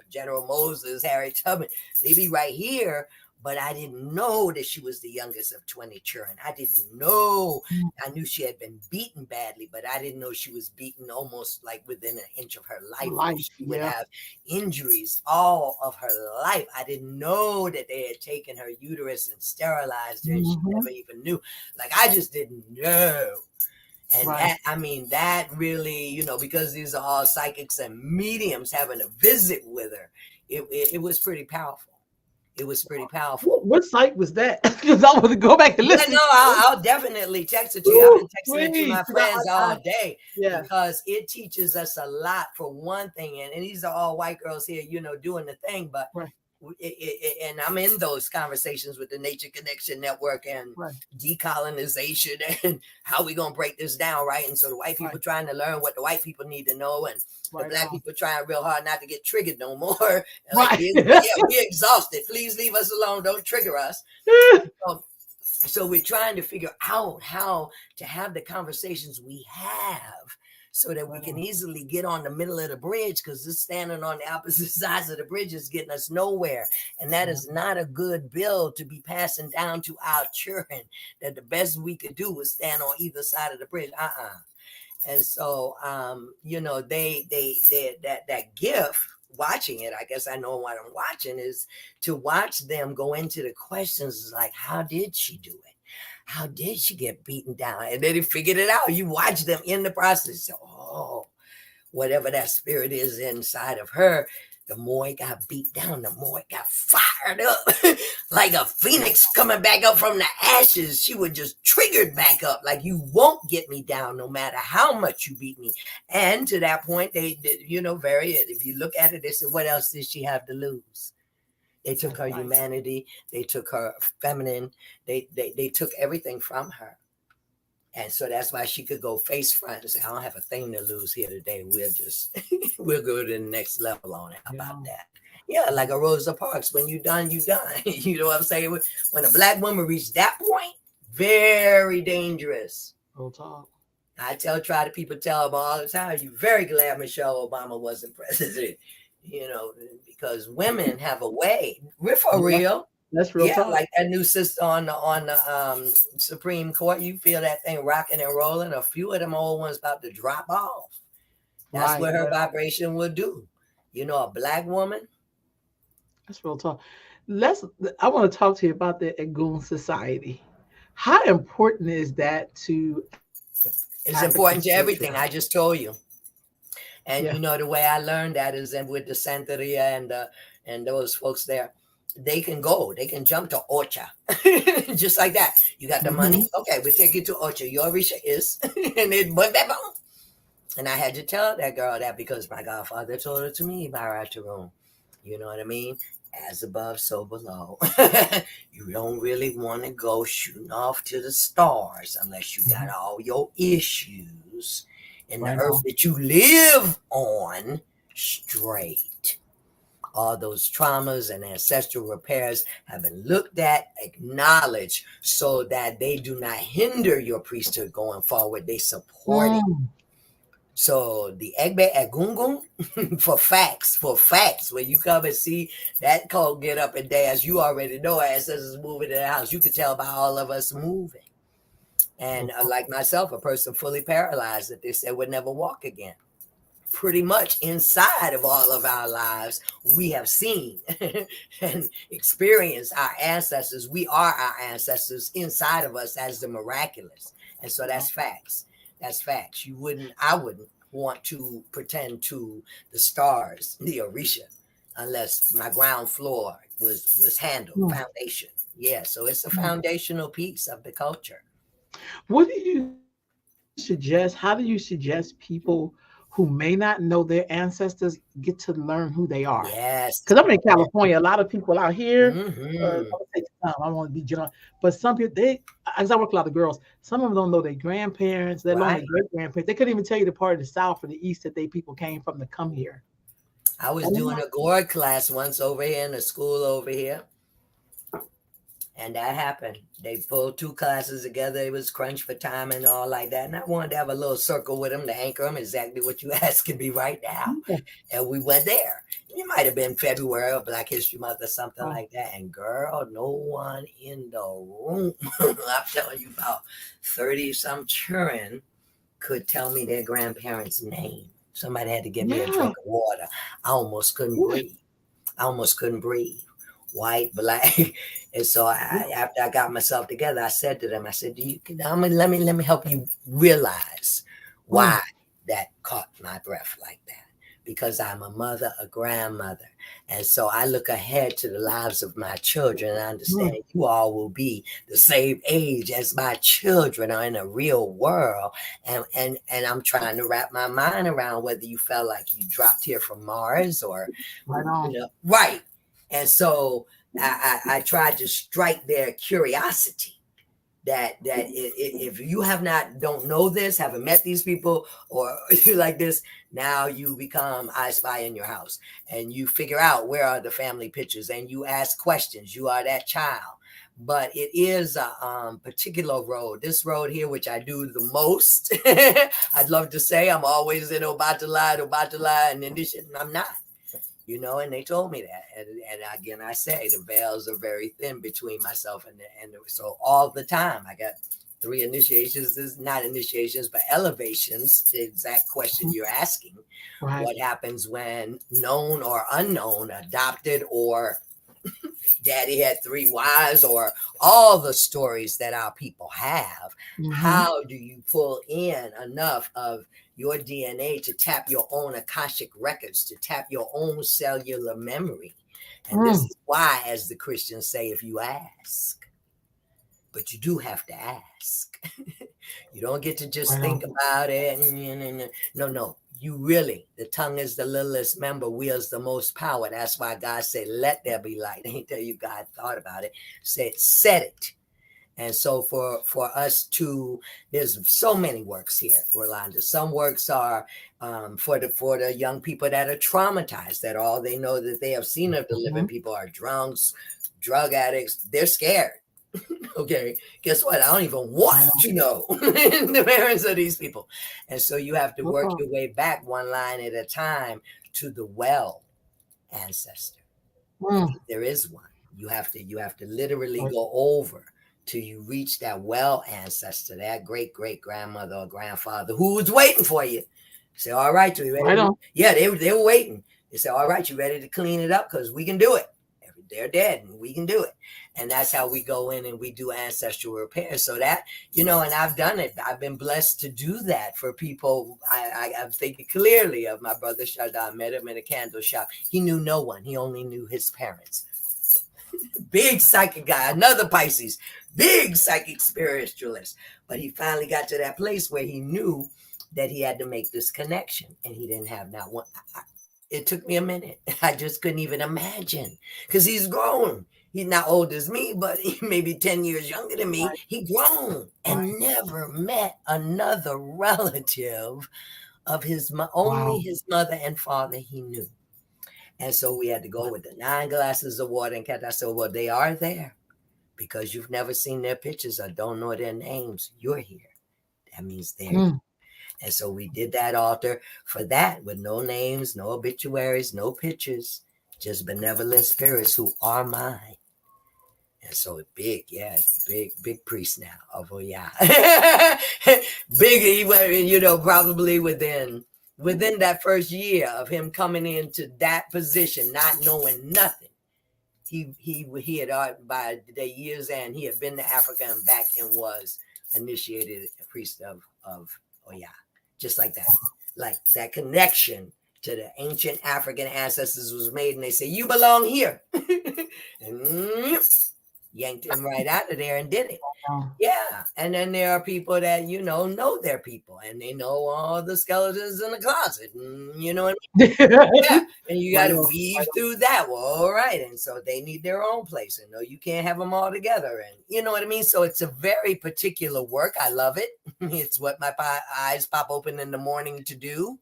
General Moses, Harry Tubman, they be right here. But I didn't know that she was the youngest of 20 children. I didn't know. I knew she had been beaten badly, but I didn't know she was beaten almost like within an inch of her life, where Life. she would Yeah. have injuries all of her life. I didn't know that they had taken her uterus and sterilized her and she Hmm. never even knew. Like, I just didn't know. And Right. that, I mean, that really, because these are all psychics and mediums having a visit with her, it was pretty powerful. It was pretty powerful. What site was that? Because I want to go back and Yeah, listen no, to it. I'll definitely text it to you. I've been Ooh, texting it to please. my 'Cause friends all I, day yeah. because it teaches us a lot for one thing. And these are all white girls here, doing the thing. But Right. and I'm in those conversations with the Nature Connection Network and Right. decolonization and how we gonna break this down, right? And so the white people Right. trying to learn what the white people need to know, and the Right black on. people trying real hard not to get triggered no more. Like Right. we're exhausted. Please leave us alone. Don't trigger us. So, so we're trying to figure out how to have the conversations we have so that we Right can on. easily get on the middle of the bridge, because this standing on the opposite sides of the bridge is getting us nowhere. And that Yeah. is not a good bill to be passing down to our children, that the best we could do was stand on either side of the bridge. And so, they that gift, watching it, I guess I know what I'm watching, is to watch them go into the questions like, how did she do it? How did she get beaten down? And then they figured it out. You watch them in the process. So, whatever that spirit is inside of her, the more it got beat down, the more it got fired up. Like a phoenix coming back up from the ashes. She was just triggered back up. Like, you won't get me down no matter how much you beat me. And to that point, they did, if you look at it, they said, what else did she have to lose? They took That's her right. humanity. They took her feminine. They took everything from her. And so that's why she could go face front and say, I don't have a thing to lose here today. We'll go to the next level on it. How Yeah. about that? Yeah, like a Rosa Parks. When you done, you done. You know what I'm saying? When a black woman reached that point, very dangerous. Real talk. I try to people tell them all the time, you're very glad Michelle Obama wasn't president, because women have a way. We're for Yeah. real. That's real Yeah, talk. like that new sister on the Supreme Court. You feel that thing rocking and rolling. A few of them old ones about to drop off. That's Right. what her Right on. vibration will do. A black woman. That's real talk. Let's. I want to talk to you about the Agun Society. How important is that to It's African important to culture? everything. I just told you. And Yeah. the way I learned that is with the Santeria and those folks there. They can go. They can jump to Ocha, just like that. You got the Hmm. money, okay? We take you to Ocha. Your Orisha is, and it went back home. And I had to tell that girl that because my godfather told it to me by right to room. You know what I mean? As above, so below. You don't really want to go shooting off to the stars unless you got all your issues in the Right earth on. that you live on straight. All those traumas and ancestral repairs have been looked at, acknowledged, so that they do not hinder your priesthood going forward. They support it. Mm. So the Egbe Egungun, for facts, when you come and see that cult get up and dance, you already know ancestors moving in the house. You could tell by all of us moving. And like myself, a person fully paralyzed that they said would never walk again. Pretty much inside of all of our lives, we have seen and experienced our ancestors. We are our ancestors inside of us as the miraculous. And so that's facts. That's facts. I wouldn't want to pretend to the stars, the Orisha, unless my ground floor was handled, Mm. foundation. Yeah, so it's a foundational piece of the culture. What do you suggest? How do you suggest people who may not know their ancestors get to learn who they are? Because I'm Yes. in California, a lot of people out here, I'm Mm-hmm. gonna take time, I don't want to be general, but some people, as I work with a lot of girls, some of them don't know their grandparents, let alone their Right. great grandparents. They couldn't even tell you the part of the South or the East that they people came from to come here. I was And I'm doing like, a Gord class once over here in a school over here, and that happened. They pulled two classes together. It was crunch for time and all like that. And I wanted to have a little circle with them to anchor them, exactly what you asking me right now. "Yeah, And we went there. It might have been February or Black History Month or something wow, like that. And girl, no one in the room. I'm telling you, about 30 some children could tell me their grandparents' name. Somebody had to give me a yeah, drink of water. I almost couldn't yeah, breathe. I almost couldn't breathe. White, black. And so after I got myself together, I said to them, I said, let me help you realize mm, why that caught my breath like that. Because I'm a mother, a grandmother. And so I look ahead to the lives of my children and I mm, understand you all will be the same age as my children are in a real world. And I'm trying to wrap my mind around whether you felt like you dropped here from Mars or right on. right. And so I tried to strike their curiosity that if you have not don't know this, haven't met these people or like this, now you become I Spy in your house and you figure out where are the family pictures and you ask questions. You are that child. But it is a particular road. This road here, which I do the most, I'd love to say I'm always in Obatala, and in this, I'm not. And they told me that. And again, I say the veils are very thin between myself and so all the time I got 3 initiations. This is not initiations, but elevations. The exact question you're asking: Right. what happens when known or unknown, adopted or daddy had 3 wives, or all the stories that our people have? Mm-hmm. How do you pull in enough of your DNA to tap your own Akashic records, to tap your own cellular memory? And this Mm, is why, as the Christians say, if you ask, but you do have to ask. You don't get to just right think on. about it. No. You really, the tongue is the littlest member, wields the most power. That's why God said, let there be light. Ain't tell you God thought about it. Said, set it. And so for us to, there's so many works here, Rolanda. Some works are for the young people that are traumatized, that all they know that they have seen of the living Mhm. people are drunks, drug addicts. They're scared. Okay, guess what? I don't even want Right on. to know the parents of these people. And so you have to No work problem. your way back one line at a time to the well ancestor. Mm, If there is one. You have to literally right, go over till you reach that well ancestor, that great great grandmother or grandfather who was waiting for you. Say, all right, you ready right to, on. yeah, they were waiting. They said, all right, you ready to clean it up? Because we can do it. They're dead and we can do it. And that's how we go in and we do ancestral repair. So that, and I've done it. I've been blessed to do that for people. I'm thinking clearly of my brother Shada. I met him in a candle shop. He knew no one. He only knew his parents. Big psychic guy, another Pisces, big psychic spiritualist. But he finally got to that place where he knew that he had to make this connection, and he didn't have not one. It took me a minute. I just couldn't even imagine because he's grown. He's not old as me, but he may be 10 years younger than me. Right, He grown right. and never met another relative of his only Wow. his mother and father he knew. And so we had to go with the 9 glasses of water and cat. I said, well, they are there because you've never seen their pictures or don't know their names. You're here. That means they're here. Mm. And so we did that altar for that with no names, no obituaries, no pictures, just benevolent spirits who are mine. And so big, yeah, big priest now of Oya. Big, probably within that first year of him coming into that position, not knowing nothing. He had by the year's end, he had been to Africa and back and was initiated a priest of Oya. Just like that. Like that connection to the ancient African ancestors was made, and they say, you belong here. And yanked him right out of there and did it. Wow. Yeah. And then there are people that, know their people and they know all the skeletons in the closet. And, you know what I mean? Yeah. And you got to weave through that. Well, all right. And so they need their own place. And no, you can't have them all together. And you know what I mean? So it's a very particular work. I love it. It's what my eyes pop open in the morning to do.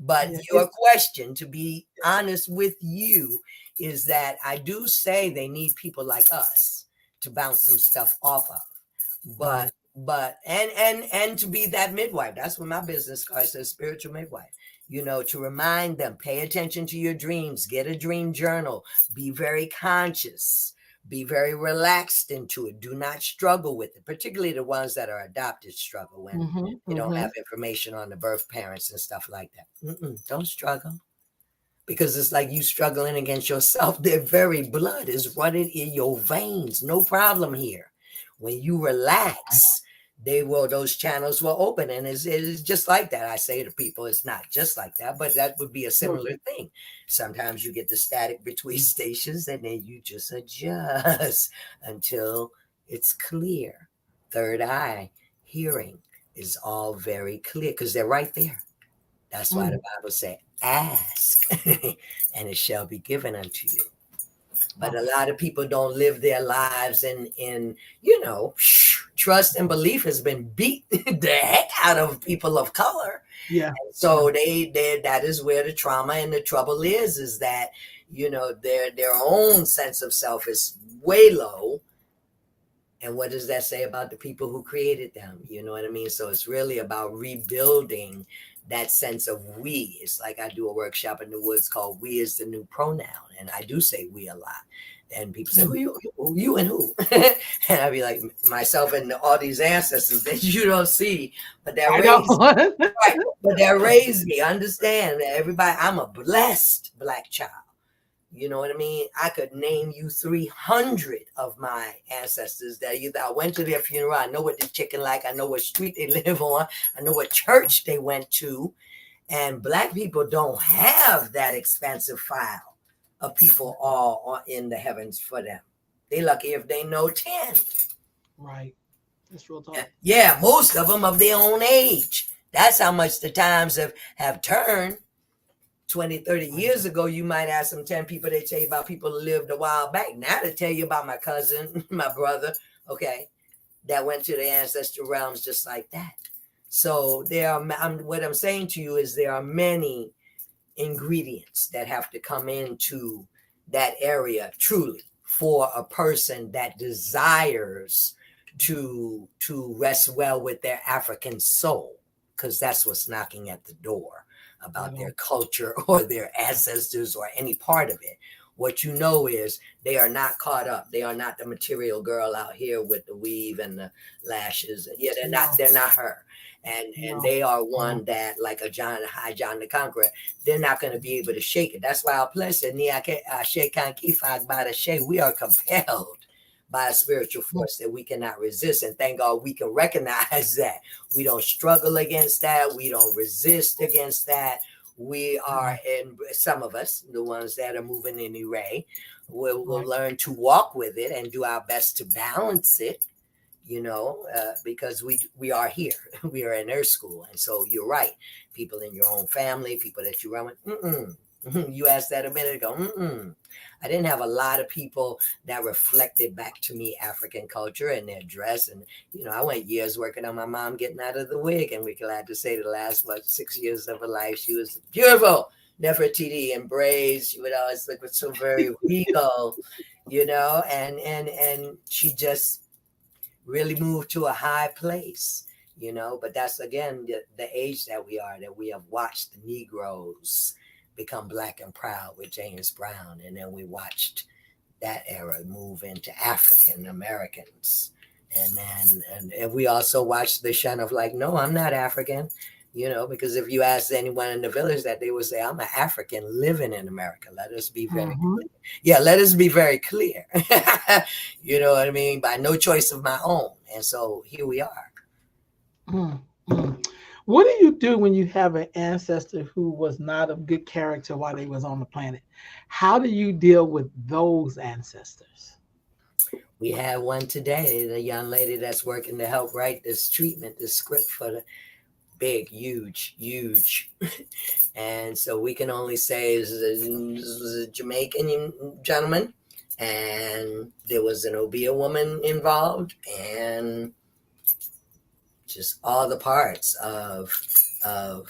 But your question, to be honest with you, is that I do say they need people like us to bounce some stuff off of. But and to be that midwife. That's what my business card says, spiritual midwife. To remind them, pay attention to your dreams, get a dream journal, be very conscious, be very relaxed into it. Do not struggle with it, particularly the ones that are adopted struggle when you don't have information on the birth parents and stuff like that. Don't struggle. Because it's like you struggling against yourself. Their very blood is running in your veins. No problem here. When you relax, those channels will open. And it's just like that. I say to people, it's not just like that, but that would be a similar thing. Sometimes you get the static between stations and then you just adjust until it's clear. Third eye, hearing is all very clear because they're right there. That's why the Bible says, ask and it shall be given unto you. But a lot of people don't live their lives in trust and belief has been beat the heck out of people of color. Yeah. And so they that is where the trauma and the trouble is that, their own sense of self is way low. And what does that say about the people who created them? You know what I mean? So it's really about rebuilding that sense of we. It's like I do a workshop in the woods called We is the New Pronoun. And I do say we a lot. And people say, who you and who? And I be like, myself and all these ancestors that you don't see, but that raised me. Right, but that raised me. Understand that everybody, I'm a blessed Black child. You know what I mean? I could name you 300 of my ancestors that either I went to their funeral, I know what the chicken like, I know what street they live on, I know what church they went to. And Black people don't have that expansive file of people all in the heavens for them. They lucky if they know 10. Right. That's real talk. Yeah, most of them of their own age. That's how much the times have turned. 20, 30 years ago, you might ask them 10 people, they tell you about people who lived a while back. Now they tell you about my cousin, my brother, okay, that went to the ancestral realms just like that. So what I'm saying to you is there are many ingredients that have to come into that area truly for a person that desires to rest well with their African soul, because that's what's knocking at the door about their culture or their ancestors or any part of it. What you know is they are not caught up. They are not the material girl out here with the weave and the lashes. Yeah, they're not her. And they are one that, like John the Conqueror, they're not going to be able to shake it. That's why our pleasure, we are compelled by a spiritual force that we cannot resist. And thank God we can recognize that. We don't struggle against that. We don't resist against that. We are, in some of us, the ones that are moving in Ray, will learn to walk with it and do our best to balance it, because we are here. We are in Earth School. And so you're right. People in your own family, people that you run with, You asked that a minute ago. I didn't have a lot of people that reflected back to me African culture and their dress. And, I went years working on my mom getting out of the wig. And we're glad to say the last, 6 years of her life, she was beautiful. Nefertiti and braids. She would always look so very regal, and she just really moved to a high place. But that's again the age that we have watched the Negroes become black and proud with James Brown, and then we watched that era move into African Americans, and we also watched the shun of like, no, I'm not African, because if you ask anyone in the village, that they would say, I'm an African living in America. Let us be very clear. Yeah, let us be very clear. You know what I mean? By no choice of my own, and so here we are. What do you do when you have an ancestor who was not of good character while they was on the planet? How do you deal with those ancestors? We have one today, the young lady that's working to help write this script for the big, huge. And so we can only say this is a Jamaican gentleman, and there was an Obeah woman involved, and just all the parts of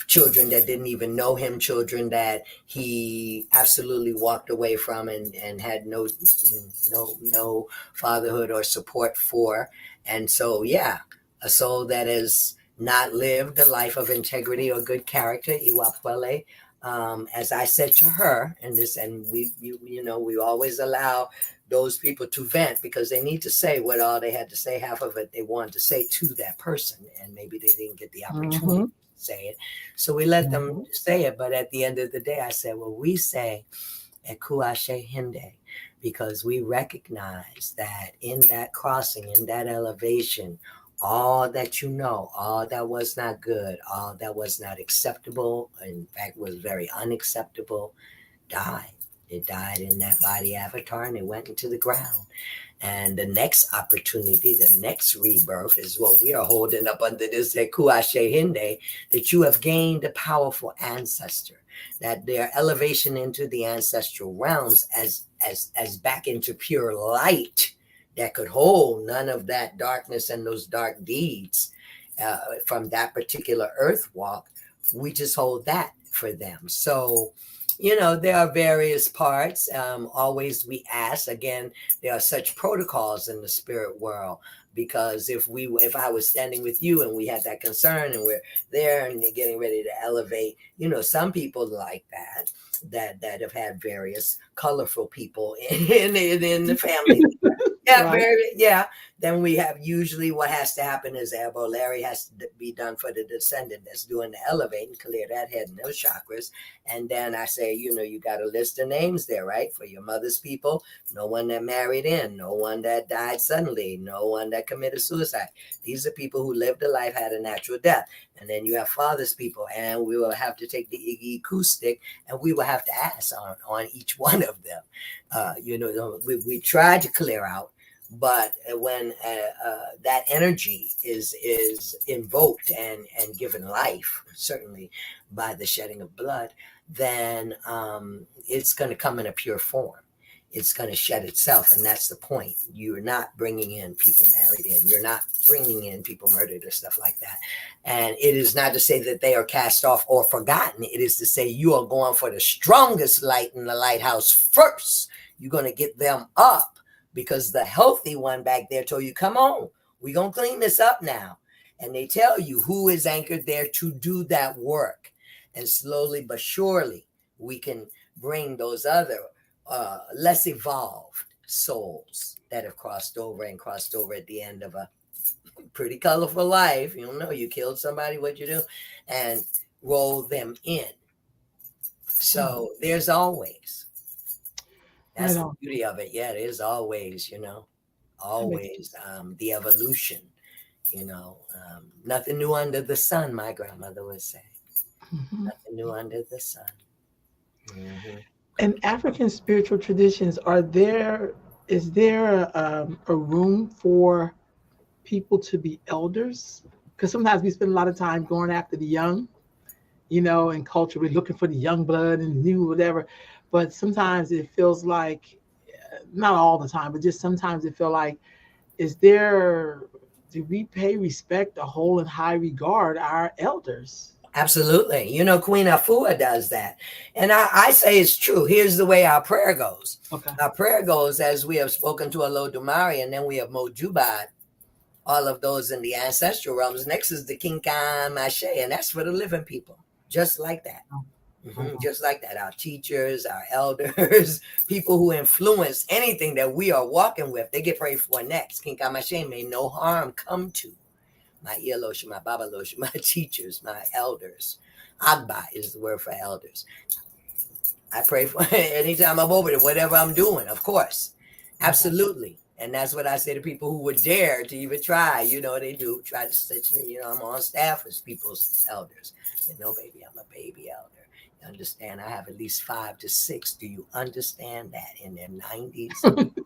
children that didn't even know him, children that he absolutely walked away from and had no fatherhood or support for. And so, yeah, a soul that has not lived a life of integrity or good character, Iwapwele. As I said to her, and we always allow those people to vent because they need to say what all they had to say. Half of it they wanted to say to that person, and maybe they didn't get the opportunity to say it. So we let them say it. But at the end of the day, I said, well, we say Ekuashe Hinde because we recognize that in that crossing, in that elevation, all that all that was not good, all that was not acceptable, in fact was very unacceptable, died. It died in that body avatar and it went into the ground. And the next opportunity, the next rebirth is what we are holding up under this Kuashe Hinde, that you have gained a powerful ancestor, that their elevation into the ancestral realms as back into pure light that could hold none of that darkness and those dark deeds from that particular earth walk. We just hold that for them. So, there are various parts. Always we ask, again, there are such protocols in the spirit world, because if I was standing with you and we had that concern and we're there and you're getting ready to elevate, some people like that have had various colorful people in the family. Yeah, right. Then we have usually what has to happen is Larry has to be done for the descendant that's doing the elevate and clear that head and those chakras. And then I say, you got a list of names there, right? For your mother's people, no one that married in, no one that died suddenly, no one that committed suicide. These are people who lived a life, had a natural death. And then you have father's people, and we will have to take the Iggy acoustic and we will have to ask on each one of them. We try to clear out. But when that energy is invoked and given life, certainly by the shedding of blood, then it's going to come in a pure form. It's going to shed itself, and that's the point. You're not bringing in people married in. You're not bringing in people murdered or stuff like that. And it is not to say that they are cast off or forgotten. It is to say you are going for the strongest light in the lighthouse first. You're going to get them up. Because the healthy one back there told you, come on, we're going to clean this up now. And they tell you who is anchored there to do that work. And slowly but surely, we can bring those other less evolved souls that have crossed over at the end of a pretty colorful life. You killed somebody, what you do, and roll them in. So there's always. That's the beauty of it. Yeah, it is always, always the evolution, nothing new under the sun, my grandmother would say. Nothing new under the sun. In African spiritual traditions, is there a room for people to be elders? Because sometimes we spend a lot of time going after the young in culture. We're looking for the young blood and new whatever. But sometimes it feels like, not all the time, but just sometimes it feel like, is there, do we pay respect, a whole and high regard our elders? Absolutely. Queen Afua does that. And I say it's true. Here's the way our prayer goes. Okay. Our prayer goes as we have spoken to Olodumare, and then we have Mojubad, all of those in the ancestral realms. Next is the Kinkan Mashe, and that's for the living people, just like that. Just like that. Our teachers, our elders, people who influence anything that we are walking with, they get prayed for next. Kinkan Mashe, may no harm come to my Elosh, my Babalosh, my teachers, my elders. Agba is the word for elders. I pray for anytime I'm over there, whatever I'm doing, of course. Absolutely. And that's what I say to people who would dare to even try. They do try to stitch me. I'm on staff with people's elders. Baby, I'm a baby elder. You understand? I have at least 5 to 6. Do you understand that? In their 90s,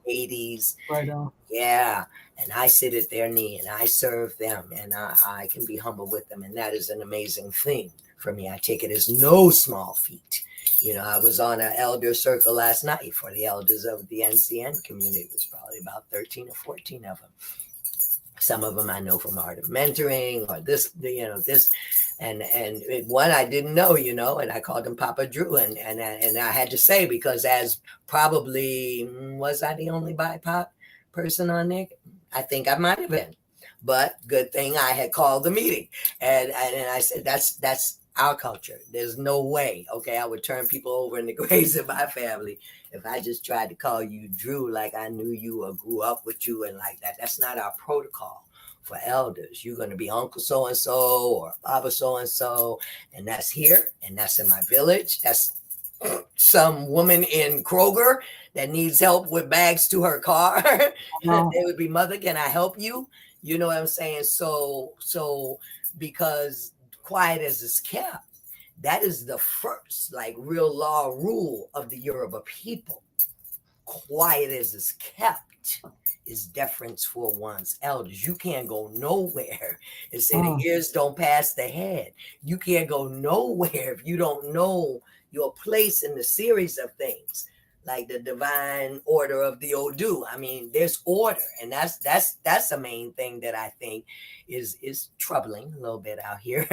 80s. Right on. Yeah. And I sit at their knee and I serve them, and I can be humble with them. And that is an amazing thing for me. I take it as no small feat. I was on an elder circle last night for the elders of the NCN community. It was probably about 13 or 14 of them. Some of them I know from Art of Mentoring or this, and one I didn't know, and I called him Papa Drew. And I had to say, because as probably, was I the only BIPOC person on there? I think I might have been, but good thing I had called the meeting. And I said, that's our culture. There's no way, okay, I would turn people over in the graves of my family if I just tried to call you Drew like I knew you or grew up with you and like that. That's not our protocol for elders. You're going to be Uncle so-and-so or Baba so-and-so, and that's here, and that's in my village. That's some woman in Kroger that needs help with bags to her car. They would be, Mother, can I help you? You know what I'm saying? So because quiet as it's kept, that is the first like real law rule of the Yoruba people. Quiet as it's kept is deference for one's elders. You can't go nowhere and say the ears don't pass the head. You can't go nowhere if you don't know your place in the series of things, like the divine order of the Odu. I mean, there's order, and that's the main thing that I think is troubling a little bit out here.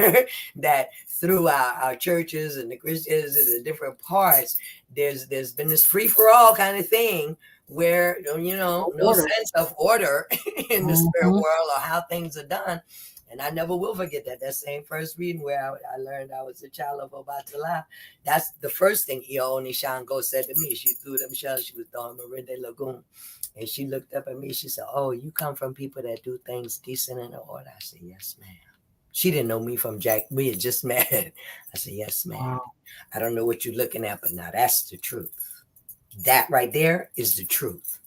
That through our churches and the Christians and the different parts, there's been this free for all kind of thing where no sense of order in the spirit world or how things are done. And I never will forget that same first reading where I learned I was a child of Obatala. That's the first thing Iyo Nishango said to me. She threw them shells. She was throwing Marinde Lagoon. And she looked up at me. She said, "Oh, you come from people that do things decent and in order." I said, "Yes, ma'am." She didn't know me from Jack. We had just met. I said, "Yes, ma'am." Wow. I don't know what you're looking at, but now that's the truth. That right there is the truth.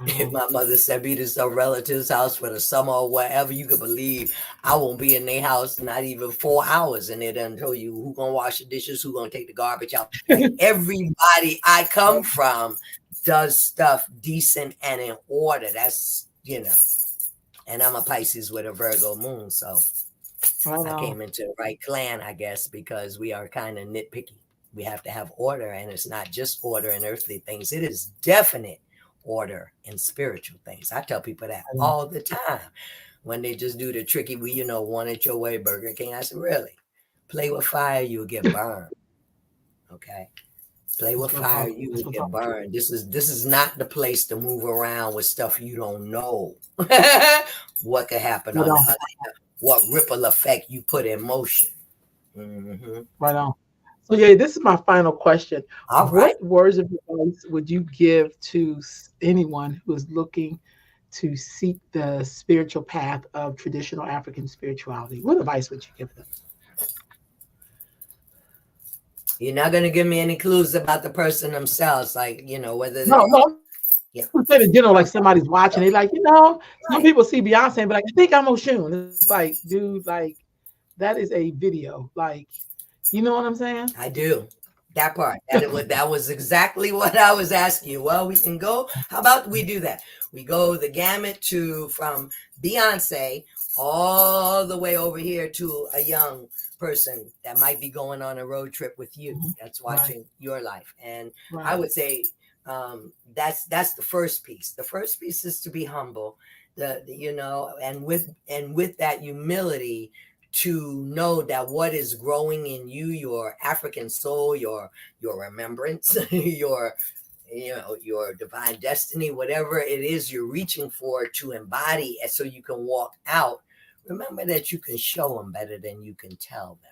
If my mother sent me to some relative's house for the summer or whatever, you could believe I won't be in their house not even 4 hours, and they done tell you who gonna wash the dishes, who gonna take the garbage out. Like everybody I come from does stuff decent and in order. That's and I'm a Pisces with a Virgo moon, so I came into the right clan, I guess, because we are kind of nitpicky. We have to have order, and it's not just order in earthly things. It is definite order in spiritual things. I tell people that all the time when they just do the tricky, want it your way, Burger King. I said, really? Play with fire, you'll get burned. Okay? Play with fire, you will get burned. This is not the place to move around with stuff you don't know. What could happen on the other hand, what ripple effect you put in motion. Right on. So yeah, this is my final question. All right. What words of advice would you give to anyone who is looking to seek the spiritual path of traditional African spirituality? What advice would you give them? You're not going to give me any clues about the person themselves, like, whether No. Yeah. Like somebody's watching, they like, some people see Beyonce and be like, I think I'm Oshun. It's like, dude, like, that is a video. Like, you know what I'm saying? I do. That part. That was exactly what I was asking you. Well, we can go. How about we do that? We go the gamut from Beyonce all the way over here to a young person that might be going on a road trip with you, Mhm. that's Right. watching your life. And I Right. would say that's the first piece. The first piece is to be humble, you know, and with that humility, to know that what is growing in you, your African soul, your remembrance, your, you know, your divine destiny, whatever it is you're reaching for to embody, and so you can walk out. Remember that you can show them better than you can tell them.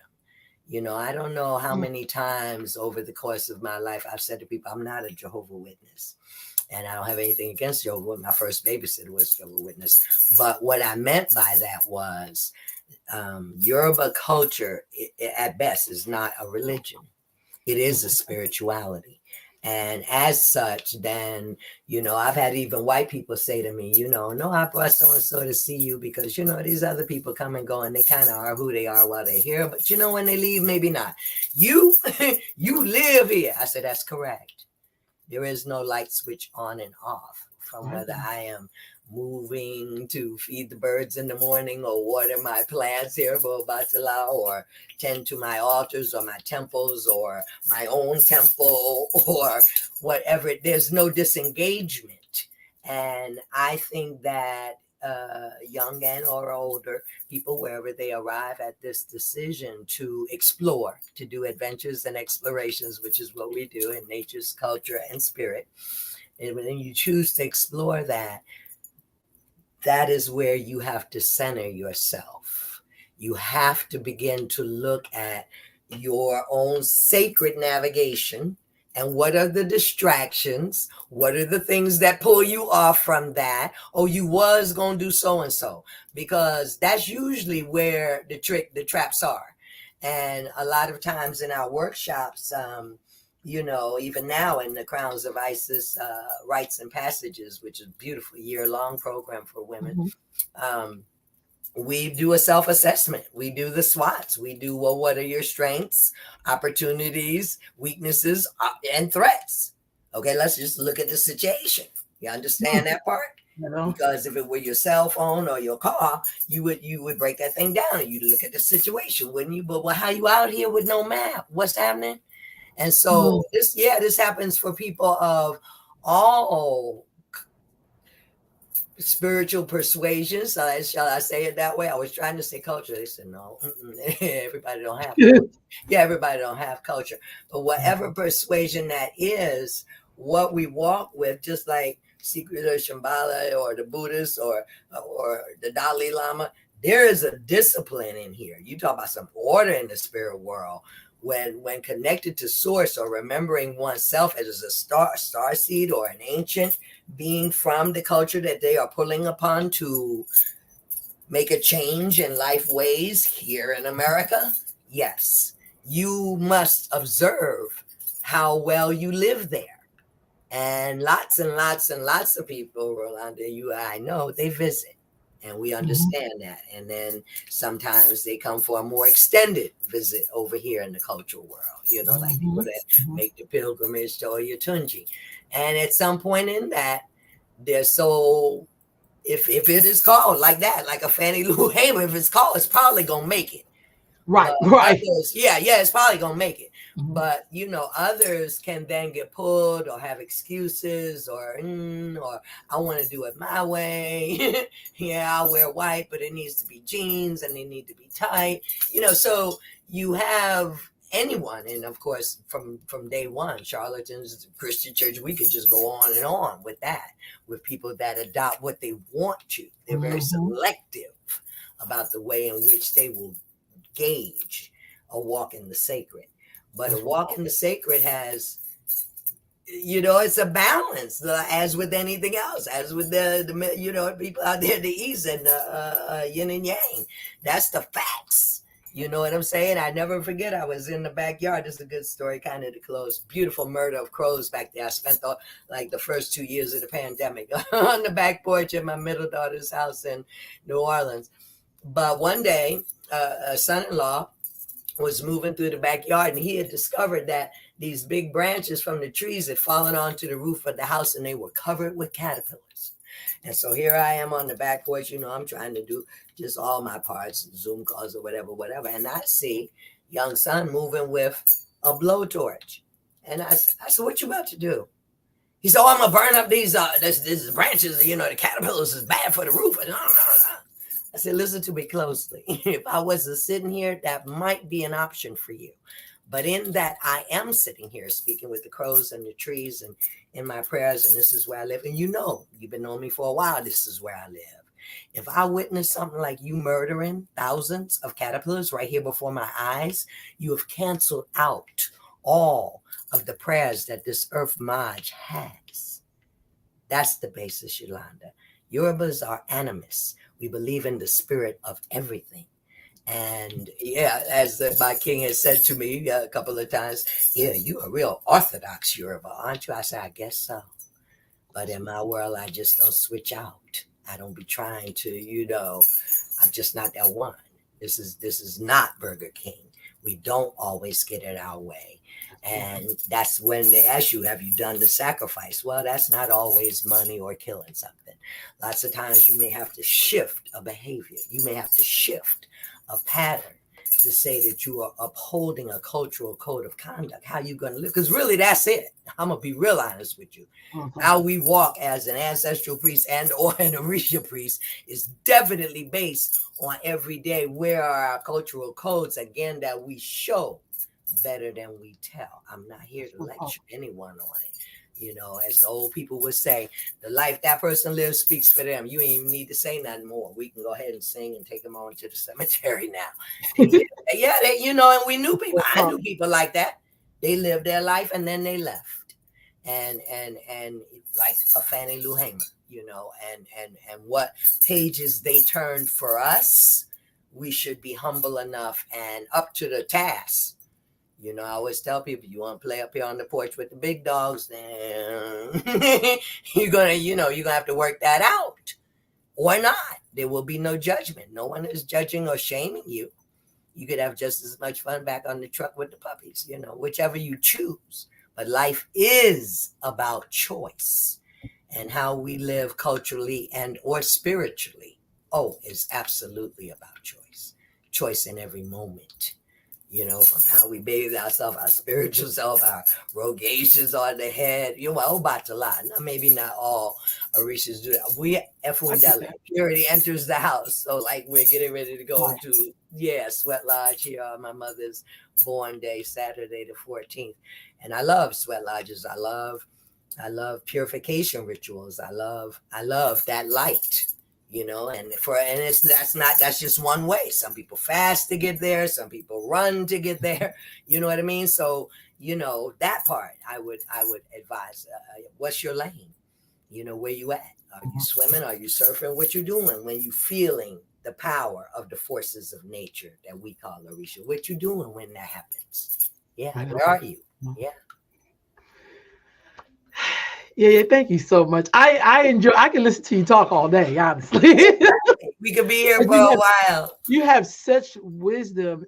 You know, I don't know how Mm. many times over the course of my life I've said to people, I'm not a Jehovah Witness. And I don't have anything against Jehovah. My first babysitter was Jehovah Witness. But what I meant by that was Yoruba culture, at best, is not a religion. It is a spirituality. And as such, then, you know, I've had even white people say to me, you know, no, I brought so and so to see you because, you know, these other people come and go and they kind of are who they are while they're here. But, you know, when they leave, maybe not. You, you live here. I said, that's correct. There is no light switch on and off from Right whether there. I am moving to feed the birds in the morning or water my plants here for Batala or tend to my altars or my temples or my own temple or whatever. There's no disengagement. And I think that young and or older people, wherever they arrive at this decision to explore, to do adventures and explorations, which is what we do in nature's culture and spirit. And when you choose to explore that, that is where you have to center yourself. You have to begin to look at your own sacred navigation and what are the distractions? What are the things that pull you off from that? Oh, you was going to do so and so, because that's usually where the traps are. And a lot of times in our workshops, you know, even now in the Crowns of Isis Rites and Passages, which is a beautiful year-long program for women, Mhm. um, we do a self-assessment. We do the SWOTs. We do, well, what are your strengths, opportunities, weaknesses, and threats? Okay, let's just look at the situation. You understand that part? You know. Because if it were your cell phone or your car, you would break that thing down and you'd look at the situation, wouldn't you? But well, how you out here with no map? What's happening? And so Mm. this happens for people of all spiritual persuasions. Shall I say it that way? I was trying to say culture. They said no. Everybody don't have culture. Yeah, everybody don't have culture. But whatever persuasion that is, what we walk with, just like Secret or Shambhala or the Buddhists or the Dalai Lama, there is a discipline in here. You talk about some order in the spirit world. When connected to source or remembering oneself as a star seed or an ancient being from the culture that they are pulling upon to make a change in life ways here in America, yes, you must observe how well you live there. And lots and lots and lots of people, Rolanda, you I know, they visit. And we Mhm. understand that. And then sometimes they come for a more extended visit over here in the cultural world, you know, like people Mhm. that Mhm. make the pilgrimage to Oyatunji. And at some point in that, they're so, if it is called like that, like a Fannie Lou Hamer, if it's called, it's probably gonna make it. But Right. Right. others, yeah, it's probably gonna make it. Mhm. But you know, others can then get pulled or have excuses or I want to do it my way. Yeah, I'll wear white, but it needs to be jeans and they need to be tight. You know, so you have anyone, and of course, from day one, charlatans, Christian church, we could just go on and on with that, with people that adopt what they want to. They're very Mhm. selective about the way in which they will gauge a walk in the sacred. But a That's walk in the sacred has, you know, it's a balance, as with anything else, as with the you know, people out there, the east and the yin and yang. That's the facts. You know what I'm saying? I never forget. I was in the backyard. This is a good story, kind of to close. Beautiful murder of crows back there. I spent the first 2 years of the pandemic on the back porch of my middle daughter's house in New Orleans. But one day, a son-in-law was moving through the backyard and he had discovered that these big branches from the trees had fallen onto the roof of the house and they were covered with caterpillars. And so here I am on the back porch, I'm trying to do just all my parts, Zoom calls or whatever. And I see young son moving with a blowtorch. And I said, what you about to do? He said, oh, I'm going to burn up these branches. The caterpillars is bad for the roof. And I said, listen to me closely. If I wasn't sitting here, that might be an option for you. But in that, I am sitting here speaking with the crows and the trees and in my prayers, and this is where I live. And you've been knowing me for a while. This is where I live. If I witness something like you murdering thousands of caterpillars right here before my eyes, you have canceled out all of the prayers that this earth Maj has. That's the basis, Yolanda. Yorubas are animists. We believe in the spirit of everything. And yeah, as my king has said to me a couple of times, yeah, you're a real orthodox Yoruba, aren't you? I said, I guess so. But in my world, I just don't switch out. I don't be trying to, I'm just not that one. This is not Burger King. We don't always get it our way. And that's when they ask you, have you done the sacrifice? Well, that's not always money or killing something. Lots of times you may have to shift a behavior. You may have to shift a pattern to say that you are upholding a cultural code of conduct. How you going to live? Because really, that's it. I'm going to be real honest with you. Mm-hmm. How we walk as an ancestral priest and or an Orisha priest is definitely based on every day where are our cultural codes, again, that we show better than we tell. I'm not here to lecture anyone on it. As the old people would say, the life that person lives speaks for them. You ain't even need to say nothing more. We can go ahead and sing and take them on to the cemetery now. And and we knew people. I knew people like that. They lived their life and then they left. And like a Fannie Lou Hamer, and what pages they turned for us, we should be humble enough and up to the task. I always tell people, you want to play up here on the porch with the big dogs, then you're gonna have to work that out or not. There will be no judgment. No one is judging or shaming you. You could have just as much fun back on the truck with the puppies, whichever you choose. But life is about choice, and how we live culturally and or spiritually. It's absolutely about choice. Choice in every moment. From how we bathe ourselves, our spiritual self, our rogations on the head. Batala. Now, maybe not all Orishas do that. We Efundela, purity enters the house. So, like, we're getting ready to go to, Sweat Lodge here on my mother's born day, Saturday the 14th. And I love sweat lodges. I love purification rituals. I love that light. That's just one way. Some people fast to get there. Some people run to get there. You know what I mean? So, that part I would advise. What's your lane? Where you at? Are you swimming? Are you surfing? What you doing when you feeling the power of the forces of nature that we call Orisha? What you doing when that happens? Yeah. Where are you? Yeah. Yeah, thank you so much. I enjoy. I can listen to you talk all day, honestly. We could be here for a while. You have such wisdom,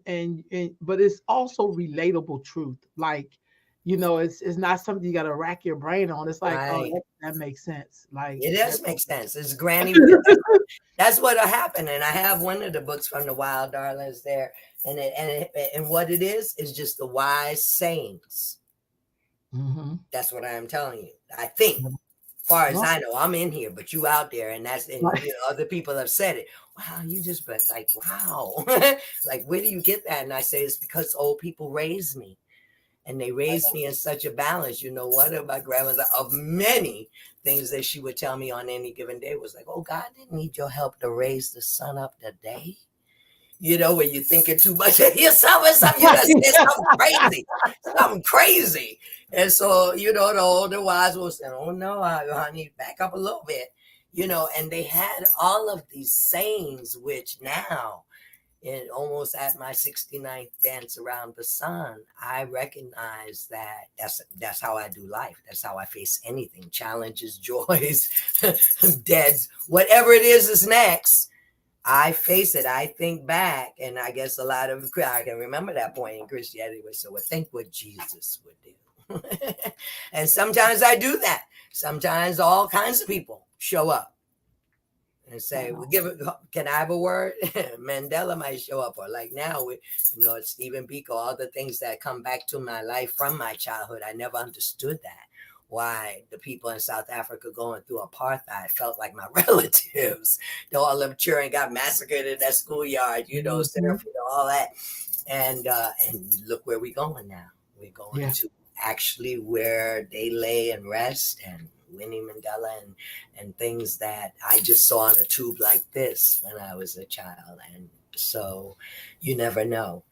but it's also relatable truth. Like, it's not something you got to rack your brain on. It's like, right. That makes sense. Like, it does make sense. It's granny. That's what'll happen. And I have one of the books from the Wild Darlings there, and what it is just the wise sayings. Mm-hmm. That's what I am telling you. I think, as far as I know, I'm in here, but you out there, and other people have said it. Wow, you just been like, wow, like, where do you get that? And I say it's because old people raised me, and they raised me in such a balance. One of my grandmother, of many things that she would tell me on any given day, was like, "Oh, God didn't need your help to raise the sun up today." When you're thinking too much, you're something crazy. And so, the older wise will say, oh no, honey, back up a little bit, and they had all of these sayings, which now, almost at my 69th dance around the sun, I recognize that that's how I do life. That's how I face anything, challenges, joys, deads, whatever it is next. I face it. I think back, and I guess a lot of I can remember that point in Christianity. So think what Jesus would do. And sometimes I do that. Sometimes all kinds of people show up and Right say, "We on. give it. Can I have a word?" Mandela might show up, or like now, it's Stephen Biko. All the things that come back to my life from my childhood, I never understood that. Why the people in South Africa going through apartheid felt like my relatives. All them children got massacred in that schoolyard. Hmm. All that, and look where we're going now. We're going Yeah, to actually where they lay and rest, and Winnie Mandela, and things that I just saw on a tube like this when I was a child. And so you never know.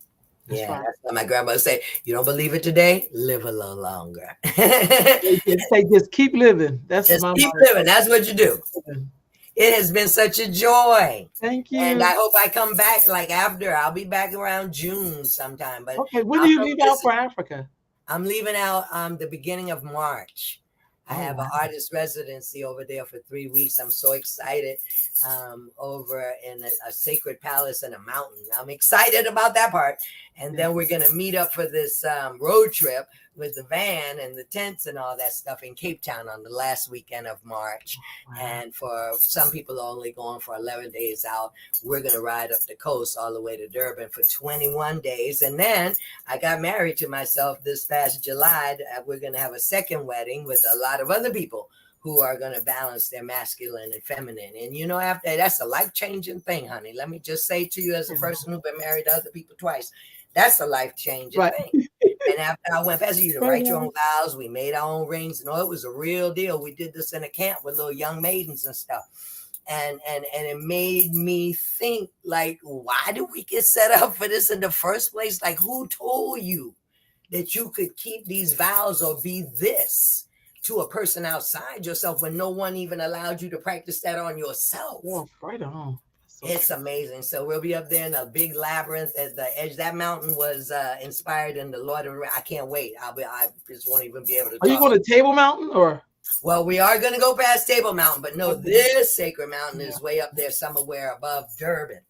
that's Yeah, right. that's what my grandmother say. You don't believe it today? Live a little longer. Just keep living. That's Just my keep motto. living. That's what you do. Living. It has been such a joy. Thank And I you. hope I come back like after. I'll be back around June sometime, but Okay, when do I'll you come leave out visit. for Africa? I'm leaving out the beginning of March. I Oh have an wow. artist residency over there for 3 weeks. I'm so excited. Over in a sacred palace in a mountain. I'm excited about that part. And Yeah. then we're going to meet up for this road trip with the van and the tents and all that stuff in Cape Town on the last weekend of March. Wow. And for some people only going for 11 days out, we're going to ride up the coast all the way to Durban for 21 days. And then I got married to myself this past July. We're going to have a second wedding with a lot of other people who are going to balance their masculine and feminine. And after that's a life-changing thing, honey. Let me just say to you, as a Yeah. person who's been married to other people twice, that's a life-changing Right. thing. And after I went past you to Right write your on. own vows, we made our own rings. It was a real deal. We did this in a camp with little young maidens and stuff. And it made me think, like, why did we get set up for this in the first place? Like, who told you that you could keep these vows or be this to a person outside yourself when no one even allowed you to practice that on yourself? Oh, right on. That's so It's true. amazing. So we'll be up there in a big labyrinth at the edge. That mountain was inspired in the Lord of the Rings. I can't wait. I just won't even be able to Are you talk. going to Table Mountain or? Well, we are going to go past Table Mountain, but no, Okay. this sacred mountain Yeah. is way up there, somewhere above Durban.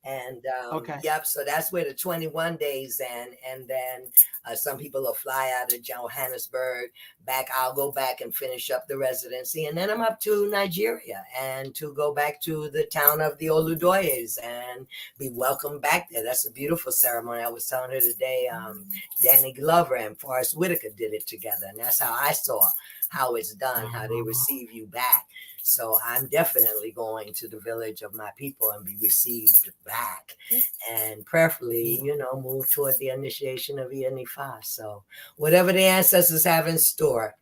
And Okay. yep, so that's where the 21 days end. And then some people will fly out of Johannesburg back. I'll go back and finish up the residency. And then I'm up to Nigeria and to go back to the town of the Oludoyes and be welcomed back there. That's a beautiful ceremony. I was telling her today, Danny Glover and Forrest Whitaker did it together. And that's how I saw how it's done, how they receive you back. So I'm definitely going to the village of my people and be received back, and prayerfully, move toward the initiation of Iya Nifa. So whatever the ancestors have in store,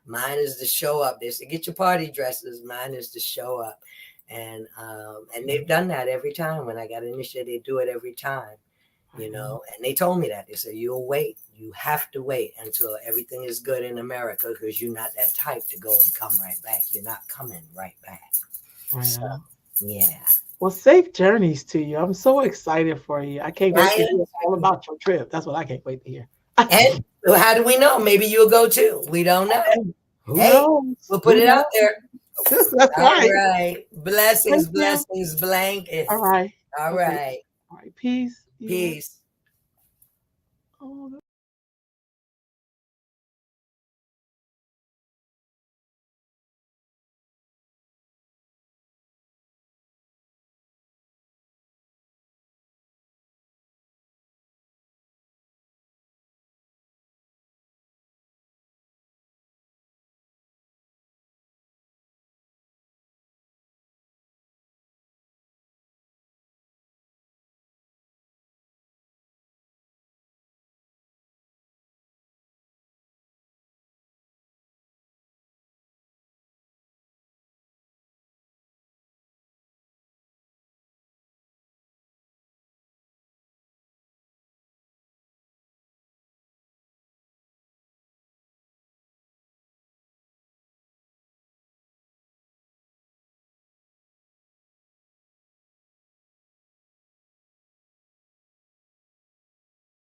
mine is to show up. They say, get your party dresses. Mine is to show up. And they've done that every time. When I got initiated, they do it every time. And they told me that. They said, you'll wait. You have to wait until everything is good in America, because you're not that type to go and come right back. You're not coming right back. Right So, on. yeah. Well, safe journeys to you. I'm so excited for you. I can't wait to Right? hear all about your trip. That's what I can't wait to hear. And how do we know? Maybe you'll go too. We don't know. Who Hey, knows? we'll put Who it out knows? there. That's All right. right. Blessings, Thank you. blessings, blank. All right. All Okay. right. All right. Peace. Yeah. Peace. Oh,